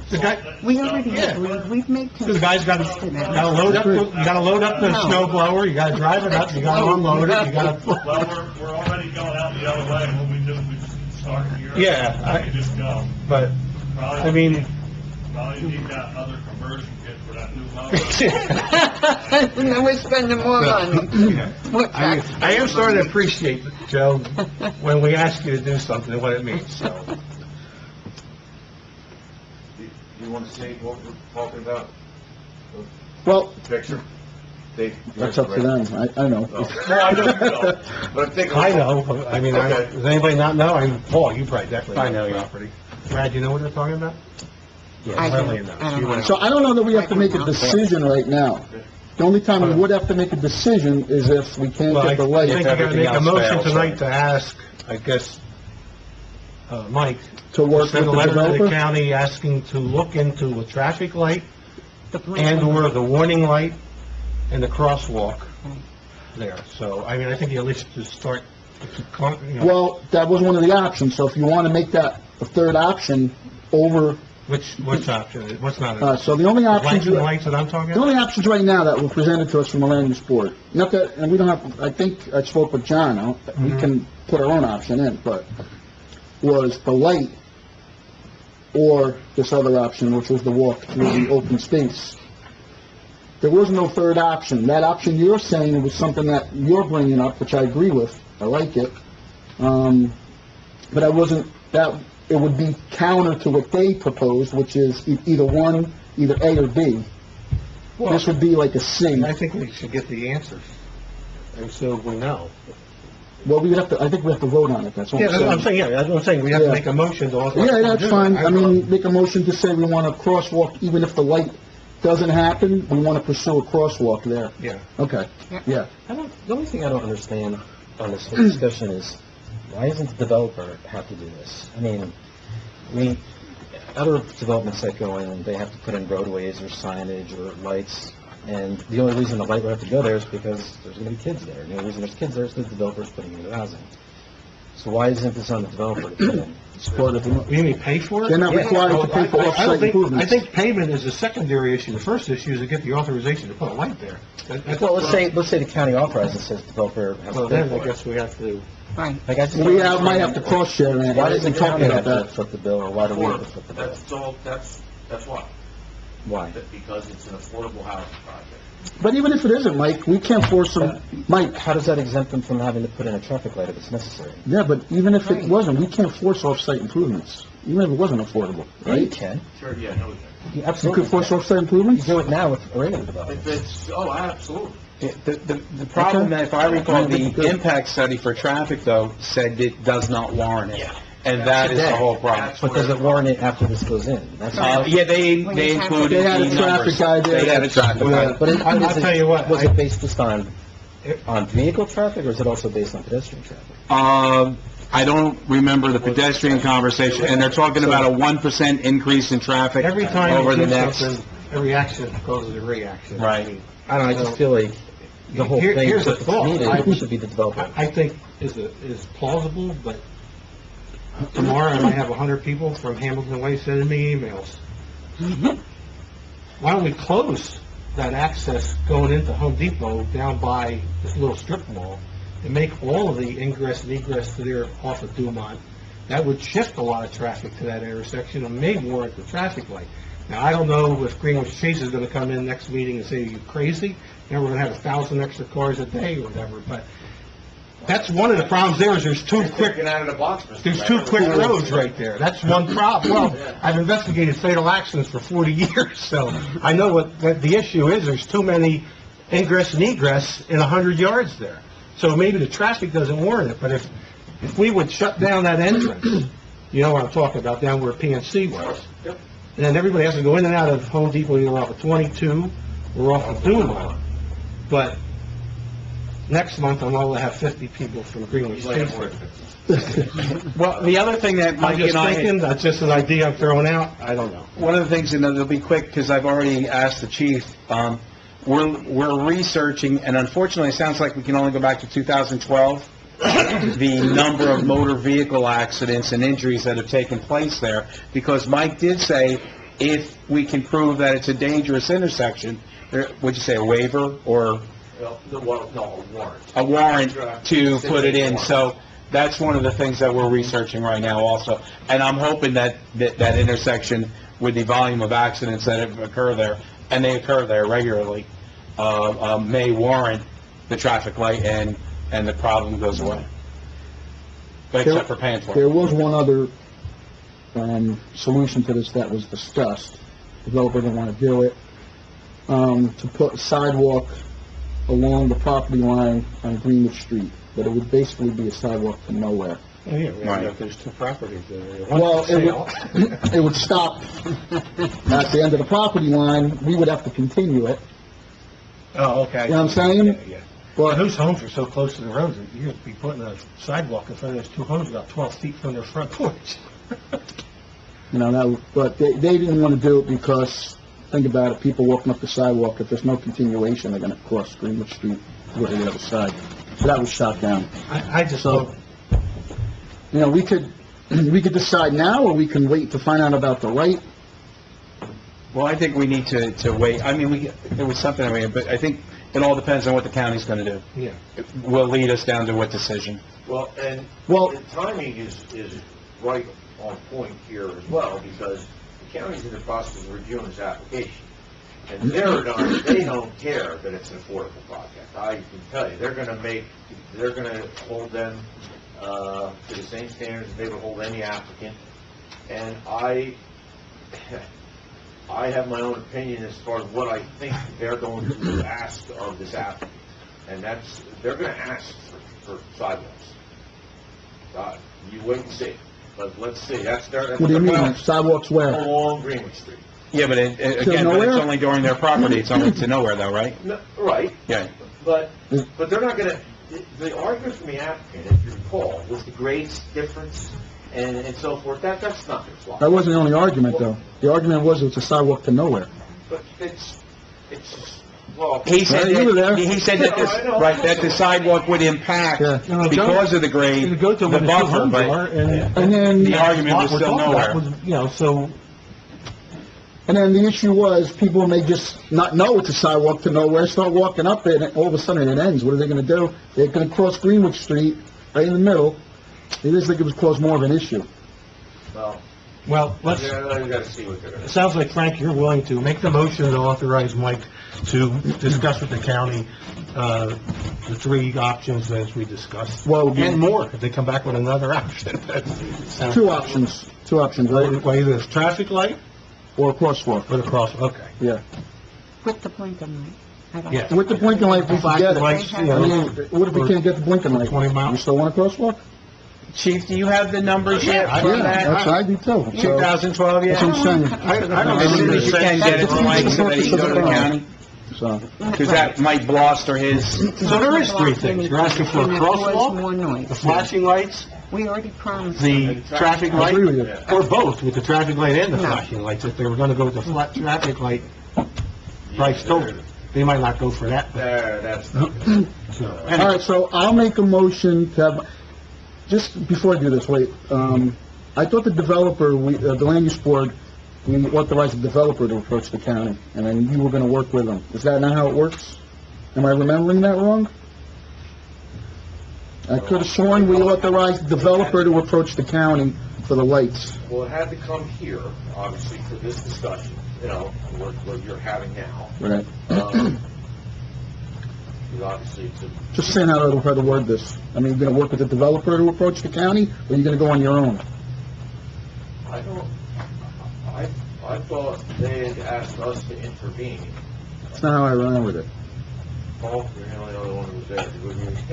The guy, We already Yeah. agreed, we've made the guy's got concessions to to, them. gotta load up, you gotta load up the No. snow blower, you gotta drive it up, you gotta unload it, you gotta... Well, we're already going out the other way, what we do, we just start here. Yeah, I- We just go. But, Probably I mean... Probably need that other conversion kit for that new mower. And then we're spending more money. More I tax. I am starting to appreciate, Joe, when we ask you to do something, and what it means, so... You want to say what we're talking about? well, Picture? Dave? that's up to them, I know. Well, I know you know, but I'm thinking... I know, I mean, Okay. does anybody not know? I mean, Paul, you probably definitely I know, the yeah. property. Brad, you know what they're talking about? I Marlene don't, knows. I She don't went know. So I don't know that we have to make a decision right now. The only time we would have to make a decision is if we can't Well, I get the think light you gotta everything make a else motion fails, tonight right? to ask, I guess, Mike, to work with send a the letter to the developer. county asking to look into a traffic light The plan. and/or the warning light and the crosswalk there. So, I mean, I think you at least just start, you know, Well, that was one of the options, so if you want to make that a third option over, which option, what's not, so the only lights options, and the lights that I'm talking about? only options right now that were presented to us from the land use board, not that, and we don't have, I think I spoke with John, we can put our own option in, but, was the light or this other option, which was the walk through the open space. There was no third option. That option you're saying was something that you're bringing up, which I agree with. I like it. But I wasn't, that, it would be counter to what they proposed, which is either one, either A or B. This would be like a C. I think we should get the answers, and so we know. Well, we would have to, I think we have to vote on it, that's what Yeah, I'm that's what I'm saying. saying, yeah, that's what I'm saying, we have to Yeah. make a motion to authorize. Yeah, them to that's do it. fine. I mean, make a motion to say we want a crosswalk, even if the light doesn't happen, we want to pursue a crosswalk there. Yeah. Okay, yeah. The only thing I don't understand on this whole discussion is, why doesn't the developer have to do this? I mean, other developments that go in, they have to put in roadways or signage or lights, and the only reason the light would have to go there is because there's going to be kids there. And the only reason there's kids there is because the developer's putting in new housing. So why isn't this on the developer to put in? It's part of the... You mean pay for it? They're not required to pay for I don't off-site think, improvements. I think payment is a secondary issue. The first issue is to get the authorization to put a light there. Well, let's say the county authorizes and says the developer has Well, to pay then I for it. guess we have to, Right. Like, I just We don't might have understand, to cross-share that. why doesn't the Talk county about have to that. foot the bill, or why do we have to foot the bill? That's why. Why? Because it's an affordable housing project. But even if it isn't, Mike, we can't force them, Mike, How does that exempt them from having to put in a traffic light if it's necessary? yeah, but even if it wasn't, we can't force off-site improvements, even if it wasn't affordable, Yeah, you right? can. Sure, yeah, no, we can. You You absolutely could force can. off-site You improvements? do it now with a regular development. If it's, oh, absolutely. The problem, if I recall, the impact study for traffic, though, said it does not warrant it. And that is the whole problem. But does it warrant it after this goes in? That's Yeah, they included They had a the traffic numbers. guy there. They had a traffic guy. But I'll tell you what, was it based just on vehicle traffic, or is it also based on pedestrian traffic? I don't remember the pedestrian conversation, and they're talking about a 1% increase in traffic every time over you the do next. something, every action causes a reaction. Right. I don't know, I just feel like the whole thing, Here's if the it's thought. needed, should be the developer. I think is plausible, but tomorrow I might have 100 people from Hamilton Way sending me emails. Why don't we close that access going into Home Depot down by this little strip mall and make all of the ingress and egress to there off of Dumont? That would shift a lot of traffic to that intersection and may warrant the traffic light. Now, I don't know if Greenwich Chase is going to come in next meeting and say, are you crazy? Now we're going to have 1,000 extra cars a day or whatever, but that's one of the problems there is there's two quick, Get out of the box, Mr. there's two Mayor. quick roads right there. That's one problem. Well, I've investigated fatal accidents for 40 years, so I know what the issue is. There's too many ingress and egress in 100 yards there. So maybe the traffic doesn't warrant it, but if we would shut down that entrance, you know what I'm talking about, down where PNC was, Yep. and then everybody has to go in and out of Home Depot either off of 22 or off of Dumont. But next month, I'm only have 50 people from Greenwich Usually have State. more expenses. Well, the other thing that I'm Mike just and I... thinking, that's just an idea I'm throwing out, I don't know. One of the things, and it'll be quick, because I've already asked the chief, we're researching, and unfortunately, it sounds like we can only go back to 2012, the number of motor vehicle accidents and injuries that have taken place there, because Mike did say, if we can prove that it's a dangerous intersection, would you say a waiver or Well, no, a warrant. a warrant to put it in? So that's one of the things that we're researching right now also. And I'm hoping that intersection, with the volume of accidents that have occurred there, and they occur there regularly, may warrant the traffic light and the problem goes away. But except for paying for There it. was one other, solution to this that was discussed. The developer didn't want to do it, to put a sidewalk along the property line on Greenwich Street, but it would basically be a sidewalk to nowhere. Oh, yeah, Right. there's two properties there. Well, One's for sale. it would stop at the end of the property line, we would have to continue it. Oh, okay. You know what I'm saying? Yeah, yeah. Well, whose homes are so close to the roads? You'd be putting a sidewalk in front of those two homes about 12 feet from their front porch. You know, but they didn't want to do it because, think about it, people walking up the sidewalk, if there's no continuation, they're going to cross Greenwich Street to go to the other side. So that was shot down. I just So- hope, You know, we could decide now, or we can wait to find out about the light. Well, I think we need to wait. I mean, there was something, but I think it all depends on what the county's going to do. yeah. It will lead us down to what decision. Well, and Well- the timing is right on point here as well, because the county's in the process of reviewing this application. And they don't care that it's an affordable project. I can tell you, they're gonna hold them, to the same standards they would hold any applicant. And I have my own opinion as far as what I think they're going to ask of this applicant. And they're gonna ask for sidewalks. You wait and see, but let's see, that's What do you mean, sidewalks where? along Greenwich Street. Yeah, but again, but nowhere? it's only during their property, it's only to nowhere though, right? No, right, Yeah. but they're not gonna, the argument from the applicant, if you recall, was the grades difference and so forth, that's not gonna fly. That wasn't the only argument, though. The argument was it's a sidewalk to nowhere. But well. He said Yeah, you were there. that, he said that this, I know. right, that the sidewalk would impact, Yeah. because of the grade, the buffer, but And then, the argument was still nowhere. and then the issue was, people may just not know it's a sidewalk to nowhere, start walking up it, and all of a sudden it ends. What are they gonna do? They're gonna cross Greenwood Street, right in the middle. It is like it would cause more of an issue. Well, let's, You gotta see what they're gonna it do. sounds like, Frank, you're willing to make the motion to authorize Mike to discuss with the county, the three options as we discussed. Well, And more, if they come back with another option. two options, right? Well, either it's traffic light Or a crosswalk, or the cross, okay. yeah. With the blinking light. I don't- Yeah. With the blinking light, we can Flashing get it. lights, you I know, mean, what if we can't get the blinking light? 20 miles. You still want a crosswalk? Chief, do you have the numbers yet Yeah, for Yeah, that's that? what I do too. So, 2012 yet? that's what I'm saying. As soon as you can get it to Mike so that he can go to the county, So, because that might bluster his, So there is three things. You're asking for a And it caused crosswalk, more noise. the flashing lights, We already promised. the traffic I light, agree with you. or both, with the traffic light and the No. flashing lights. If they were gonna go with the flat traffic light, Bryce told them, they might not go for that. That's not So, All anyway. right, so I'll make a motion to have, just before I do this, wait, I thought the developer, the land use board, we authorized the developer to approach the county, and then you were gonna work with them. Is that not how it works? Am I remembering that wrong? I could have sworn we authorized the developer to approach the county for the lights. Well, it had to come here, obviously, for this discussion, what you're having now. Right. Because obviously, it's a... Just saying how to word this. I mean, you're gonna work with the developer to approach the county, or you're gonna go on your own? I don't, I thought they had asked us to intervene. That's not how I remembered it. Paul, you're the only other one who was there.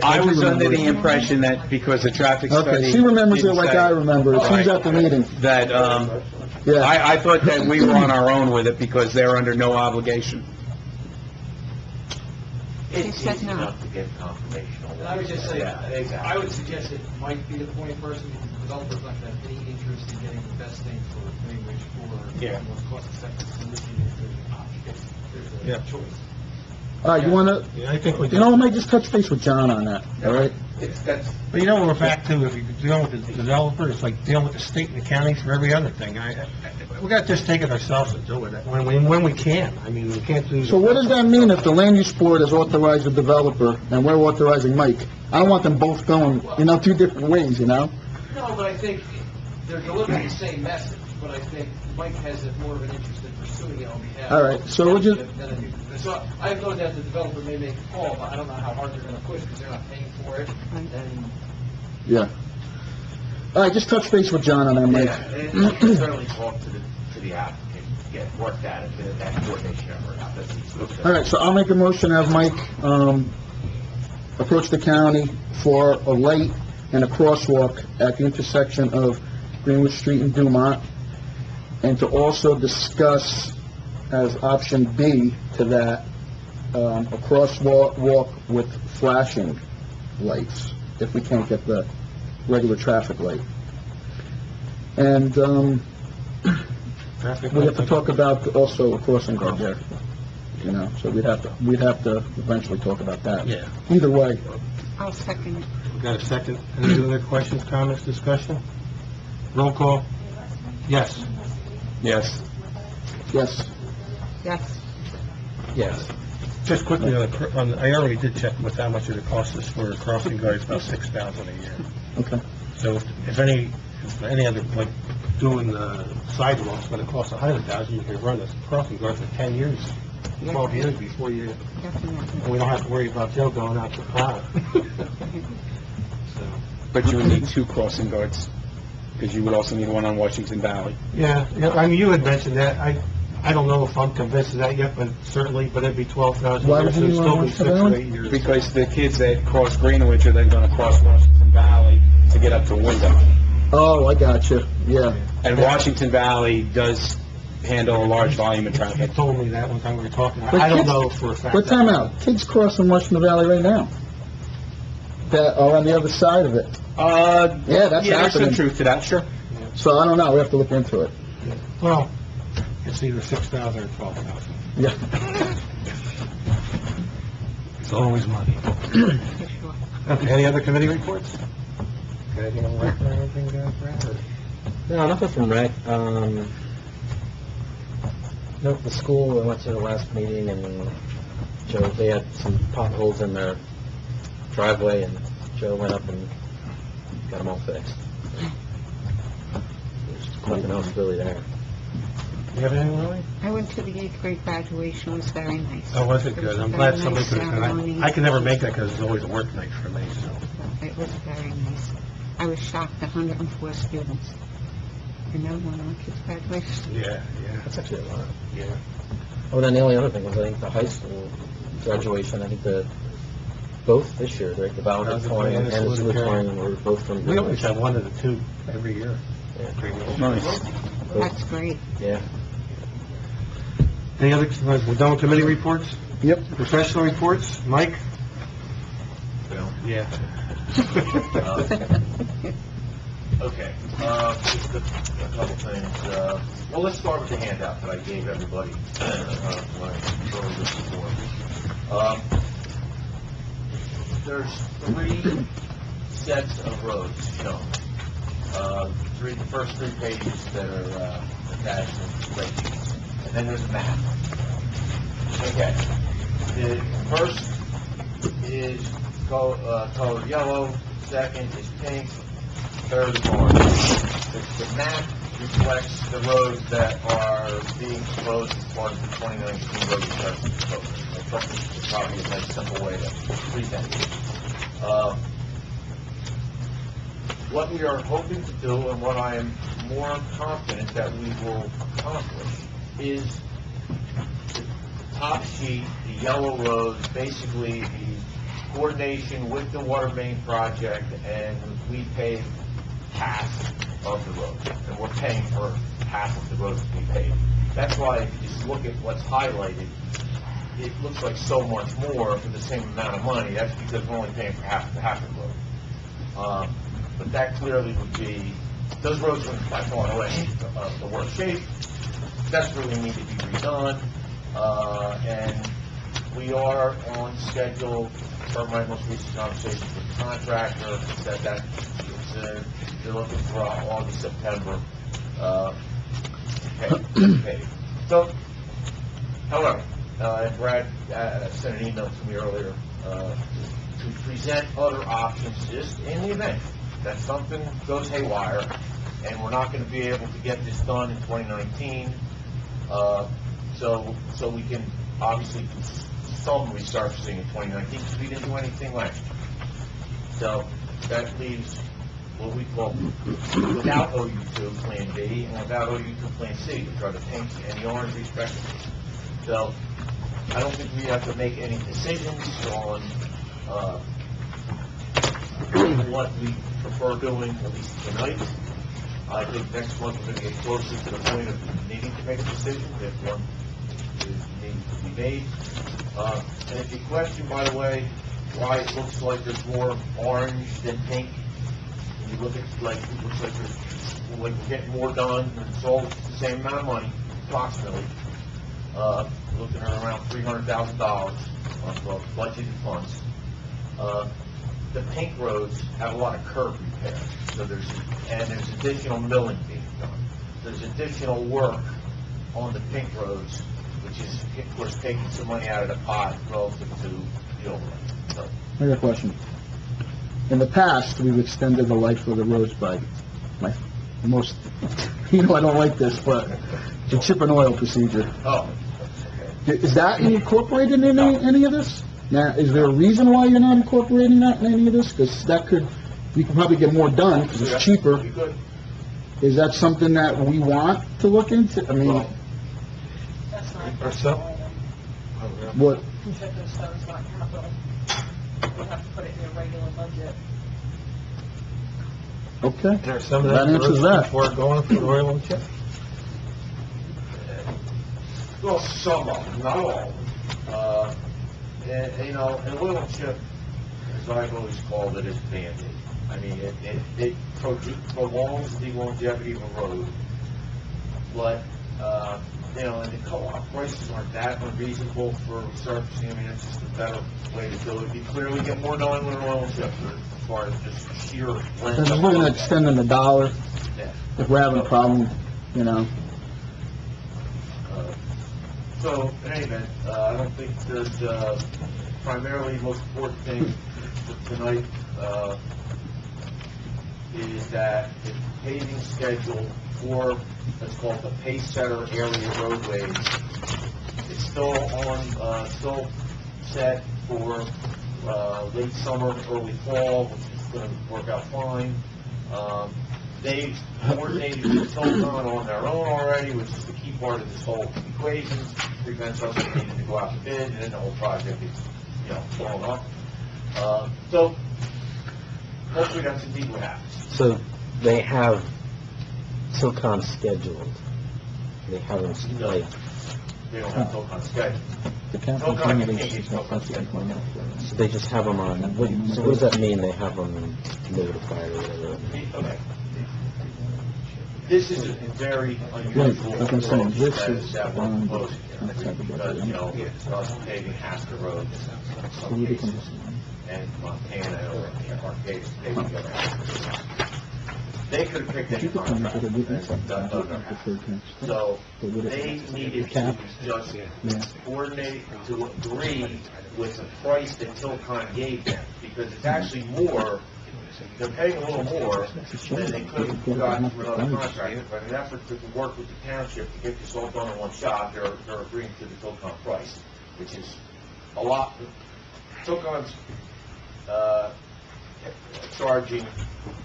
I was under the impression that because the traffic study... Okay, she remembers it didn't like say- I remember it. She was at the meeting. That, Yeah. I thought that we were on our own with it because they're under no obligation. It's said easy no. enough to get confirmation on And that. I would just say, Yeah, exactly. I would suggest it might be the point person, because the developer's not gonna have any interest in getting the best thing for Greenwich or Yeah. the most cost-effective solution if there's an option, if Yeah. there's a choice. All right, you wanna, Yeah, I think we you did. know, I might just touch base with John on that, all right? That's, But you know, we're back to, if you're dealing with the developer, it's like dealing with the state and the county for every other thing. We gotta just take it ourselves and do it when we can. I mean, we can't do... So what does that mean if the land use board has authorized the developer and we're authorizing Mike? I don't want them both going, two different ways, No, but I think they're delivering the same message, but I think Mike has more of an interest in pursuing it on behalf. All right, so would you- So I have no doubt the developer may make a call, but I don't know how hard they're gonna push, because they're not paying for it, and Yeah. All right, just touch base with John on that, Mike. yeah, and you can certainly talk to the applicant, get worked out, if that coordination ever work out. That's easy. All right, so I'll make a motion to have Mike, approach the county for a light and a crosswalk at the intersection of Greenwood Street and Dumont, and to also discuss as option B to that, a crosswalk with flashing lights, if we can't get the regular traffic light. And, Traffic we have to light. talk about also a crossing guard there, so we'd have to eventually talk about that. Yeah. Either way. I'll second it. We got a second. Any other questions, comments, discussion? Roll call? Yes. Yes. Yes. Yes. Yes. Just quickly, I already did check with how much it costs us for a crossing guard, it's about $6,000 a year. Okay. So if any other, like, doing the sidewalks, gonna cost $100,000, you can run a crossing guard for 10 years, 12 years before you, and Definitely. we don't have to worry about Joe going out to plow. So, But you would need two crossing guards, because you would also need one on Washington Valley. yeah, I mean, you had mentioned that, I don't know if I'm convinced of that yet, but certainly, but it'd be 12,000. Why would so you it'd want still be Washington 6 or Valley? 8 years. Because the kids that cross Greenwich are then going to cross Washington Valley to get up to Wyndham. Oh, I got you. Yeah. And Washington Valley does handle a large volume of You traffic. told me that one time we were talking. But I don't kids- know for a fact. But time out, kids crossing Washington Valley right now. That are on the other side of it. Yeah, that's there's some happening. truth to that, sure. So I don't know, we have to look into it. Well, it's either 6,000 or 12,000. Yeah. It's always money. Okay, any other committee reports? Anything on rec or anything, Brad? or- No, nothing from rec. Nope, the school, I went to the last meeting and Joe, they had some potholes in their driveway and Joe went up and got them all fixed. There's nothing else really there. You have anything, Lily? I went to the 8th grade graduation, it was very nice. Oh, was it It good? was a I'm very glad somebody nice could attend. ceremony. I can never make that because it's always a work night for me, so. It was very nice. I was shocked, 104 students. Remember when our kids graduated? Yeah, That's actually a lot. yeah. Oh, then the only other thing was, I think, the high school graduation, I think both this year, right, the valedictorian and the salutatorian were both from... We always have one of the two every year. Yeah. Pretty much. Nice. That's great. Yeah. Any other, we're done with committee reports? Yep. Professional reports? Mike? Bill? Yeah. Okay, just a couple things. Well, let's start with the handout that I gave everybody when I showed this before. There's 3 sets of roads shown. The first 3 pages that are attached to spreadsheets. And then there's a map. Okay. The first is colored yellow, second is pink, third is orange. The map reflects the roads that are being proposed as part of the 2019 road replacement program. I thought this was probably a nice simple way to present it. What we are hoping to do, and what I am more confident that we will accomplish, is the top sheet, the yellow roads, basically the coordination with the water main project, and we pay half of the road, and we're paying for half of the roads to be paid. That's why if you just look at what's highlighted, it looks like so much more for the same amount of money. That's because we're only paying for half of the road. But that clearly would be, those roads are by far and away the worst shape. Desperately need to be redone, and we are on schedule, per my most recent conversation with the contractor, that they're looking for August, September, okay. So, however, and Brad sent an email to me earlier, to present other options just in the event that something goes haywire and we're not going to be able to get this done in 2019, so we can obviously some resurfacing in 2019 because we didn't do anything last year. So that leaves what we call without OU2 Plan B and without OU2 Plan C, which are the pink and the orange respectively. So I don't think we have to make any decisions on what we prefer doing, at least tonight. I think next month we're going to get closer to the point of needing to make a decision, if one needs to be made. And if you question, by the way, why it looks like there's more orange than pink, and you look at, like, it looks like we're getting more done, and it's all the same amount of money, approximately. Looking at around $300,000 of budgeted funds. The pink roads have a lot of curb repair, so there's additional milling being done. There's additional work on the pink roads, which is, of course, taking some money out of the pot relative to the overlay. So, I got a question. In the past, we've extended the life of the roads by most, I don't like this, but the chip and oil procedure. oh, okay. Is that incorporated in any of this? Now, is there a reason why you're not incorporating that in any of this? Because you can probably get more done because it's cheaper. Be good. Is that something that we want to look into? I mean, Well, That's not. Or so? what, Chip and stone's not capital. You have to put it in your regular budget. okay. There are some of That that answers that. before going for oil and chip. Well, some of them, not all of them. And, you know, an oil and chip, as I've always called it, is Band-Aid. I mean, it prolongs the longevity of a road, but, you know, and the co-op prices aren't that unreasonable for surfacing. I mean, it's just a better way to do it. You clearly get more done with an oil and chip as far as just sheer length. So just looking at extending the dollar, Yeah. if we're having a problem, you know. So, in any event, I don't think there's, primarily the most important thing for tonight, is that the paving schedule for, let's call it the pace setter area roadways, is still on, still set for, late summer, early fall, which is gonna work out fine. They've coordinated with Tilcon on their own already, which is the key part of this whole equation, prevents us from needing to go out to bid, and then the whole project is, you know, blown up. So, hopefully that's indeed what happens. So they have Tilcon scheduled. They haven't, No. like, They don't have Tilcon scheduled. The council Tilcon can't candidates get is Tilcon not scheduled. so they just have them on, so what does that mean, they have them notified or whatever? Okay. This is a very unusual Right, like I'm saying, approach this that is that we're on proposing here. outside the budget. Because, you know, it's us paving Hasker Road in So some we cases, can- and Montana or Arcade paving the other Hasker. They could have picked any contract and done their half. So they needed to just coordinate, to agree with the price that Tilcon gave them, because it's actually more, they're paying a little more than they could have gotten from another contractor, but in an effort to work with the township to get this all done in one shot, they're agreeing to the Tilcon price, which is a lot. Tilcon's, charging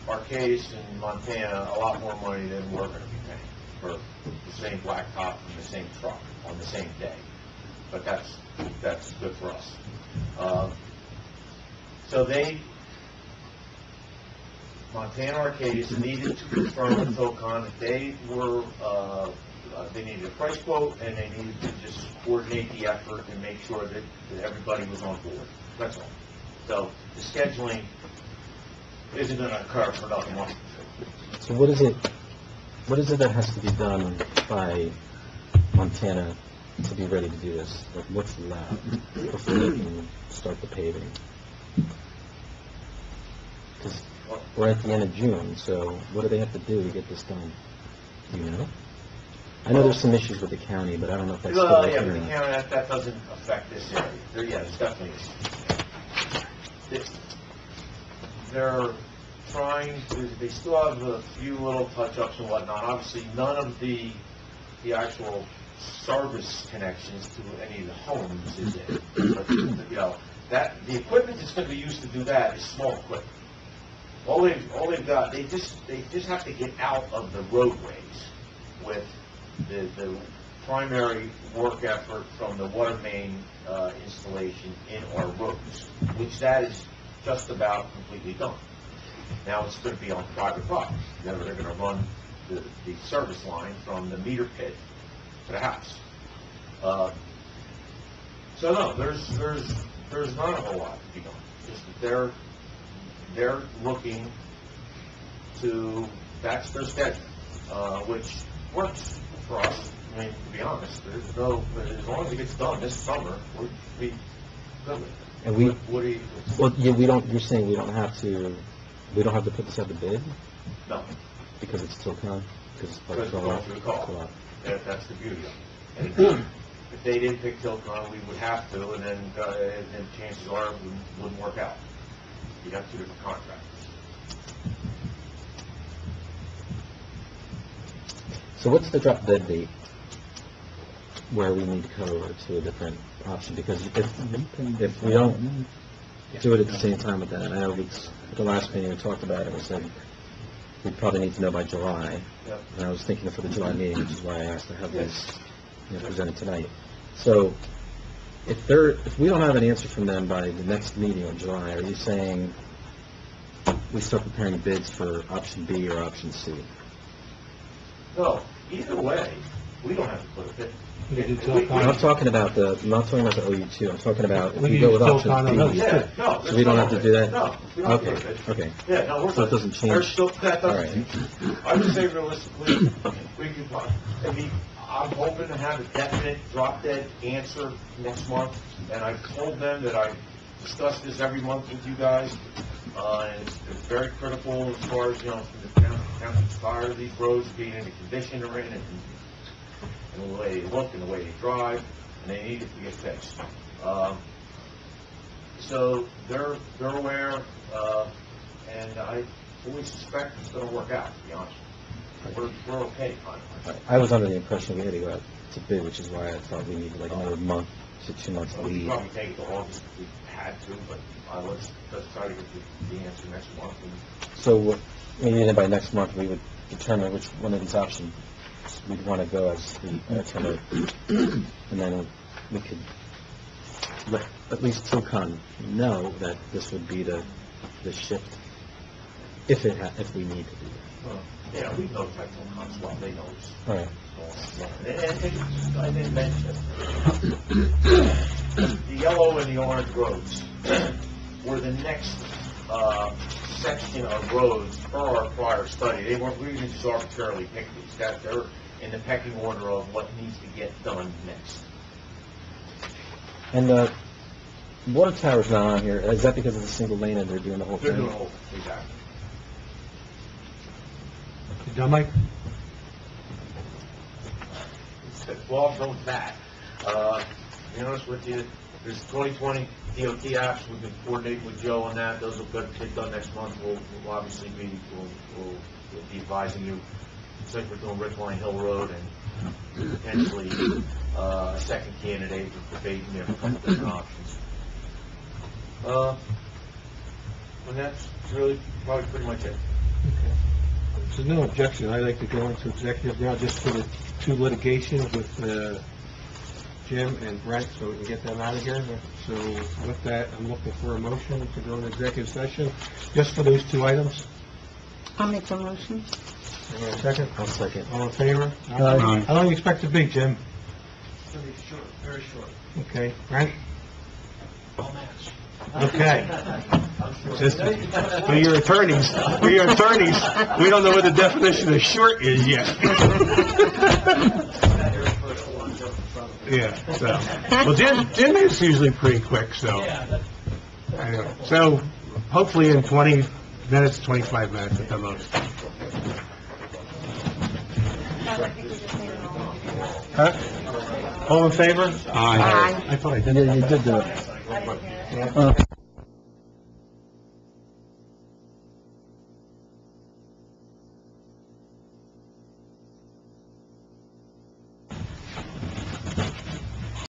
Arcades and Montana a lot more money than we're gonna be paying for the same blacktop and the same truck on the same day. But that's good for us. So Montana Arcades needed to confirm with Tilcon that they were, they needed a price quote, and they needed to just coordinate the effort and make sure that everybody was on board. That's all. So the scheduling isn't going to occur for another month. So what is it that has to be done by Montana to be ready to do this? Like, what's left before they can start the paving? Because we're at the end of June, so what do they have to do to get this done? Do you know? I know there's some issues with the county, but I don't know if that's still Well, open yeah, or but the not. county, that doesn't affect this area. There's definitely issues. They're trying to, they still have a few little touch-ups and whatnot. Obviously, none of the actual service connections to any of the homes is in. But, you know, the equipment that's going to be used to do that is small equipment. All they've got, they just have to get out of the roadways with the primary work effort from the water main installation in our roads, which that is just about completely done. Now it's going to be on private property. They're going to run the service line from the meter pit to the house. So no, there's not a whole lot to be done. Just that they're looking to, that's their schedule, which works for us. I mean, to be honest, there's no, as long as it gets done this summer, we'll be good with it. And we, What do you? well, yeah, you're saying we don't have to put this out to bid? No, Because it's Tilcon? Because it's part because of we're the going through the call. co-op. That's the beauty of it. And if they didn't pick Tilcon, we would have to, and then chances are it wouldn't work out. You'd have two different contractors. So what's the drop dead date where we need to go over to a different option? Because if we don't do it at the same time with that, I know at the last meeting we talked about it, we said we probably need to know by July. Yep. And I was thinking for the July meeting, which is why I asked to have this presented tonight. So if we don't have an answer from them by the next meeting in July, are you saying we start preparing bids for option B or option C? No, either way, we don't have to put a bid. You do We- Tilcon. I'm not talking about the OU2, I'm talking about if We you go use with option Tilcon on those, B. too. Yeah, no. So we don't have to do that? No, we don't have to Okay, do it. okay. Yeah, no, we're So it good. doesn't change? There's still, that All doesn't right. change. I would say realistically, we could, I mean, I'm hoping to have a definite drop dead answer next month, and I've told them that I discuss this every month with you guys, and it's very critical as far as, you know, the township's tired of these roads being in the condition they're in, and the way they look, and the way they drive, and they need it to get fixed. So they're aware, and I fully suspect it's gonna work out, to be honest. We're okay, finally. I was under the impression we had to go out to bid, which is why I thought we needed like another month to 2 months We could lead. probably take it to August if we had to, but let's try to get the answer next month. So what, maybe then by next month, we would determine which one of these options we'd want to go as the alternative. And then we could let at least Tilcon know that this would be the shift, if we need to do Yeah, we know Texas comes well, they know it's that. All right. And I didn't mention, the yellow and the orange roads were the next section of roads per our prior study. They weren't, we didn't just arbitrarily pick these, that they're in the pecking order of what needs to get done next. And the water tower's not on here. Is that because it's a single lane and they're doing the whole They're thing? doing the whole, exactly. You done, Mike? Well, I'm done with that. To be honest with you, there's 2020 DOT apps, we've been coordinating with Joe on that, those will get done next month, we'll obviously we'll be advising you. It's like we're doing Ridgeline Hill Road and potentially, a second candidate for debating, we have a couple different options. And that's really probably pretty much it. If there's no objection, I'd like to go into executive now just for the two litigations with Jim and Brent, so we can get them out of here. So with that, I'm looking for a motion to go into executive session just for those two items. I'll make the motion. Anyone second? I'll second. All in favor? Aye. How long do you expect to be, Jim? It's going to be short, very short. Okay. Brent? All match. Okay. Just for your attorneys, we don't know what the definition of short is yet. Yeah, so, well, Jim is usually pretty quick, so. Anyway, so hopefully in 20 minutes, 25 minutes at the most. I think we just need an all. Huh? All in favor? Aye. I thought I did. Yeah, you did do it. I didn't hear it. Uh,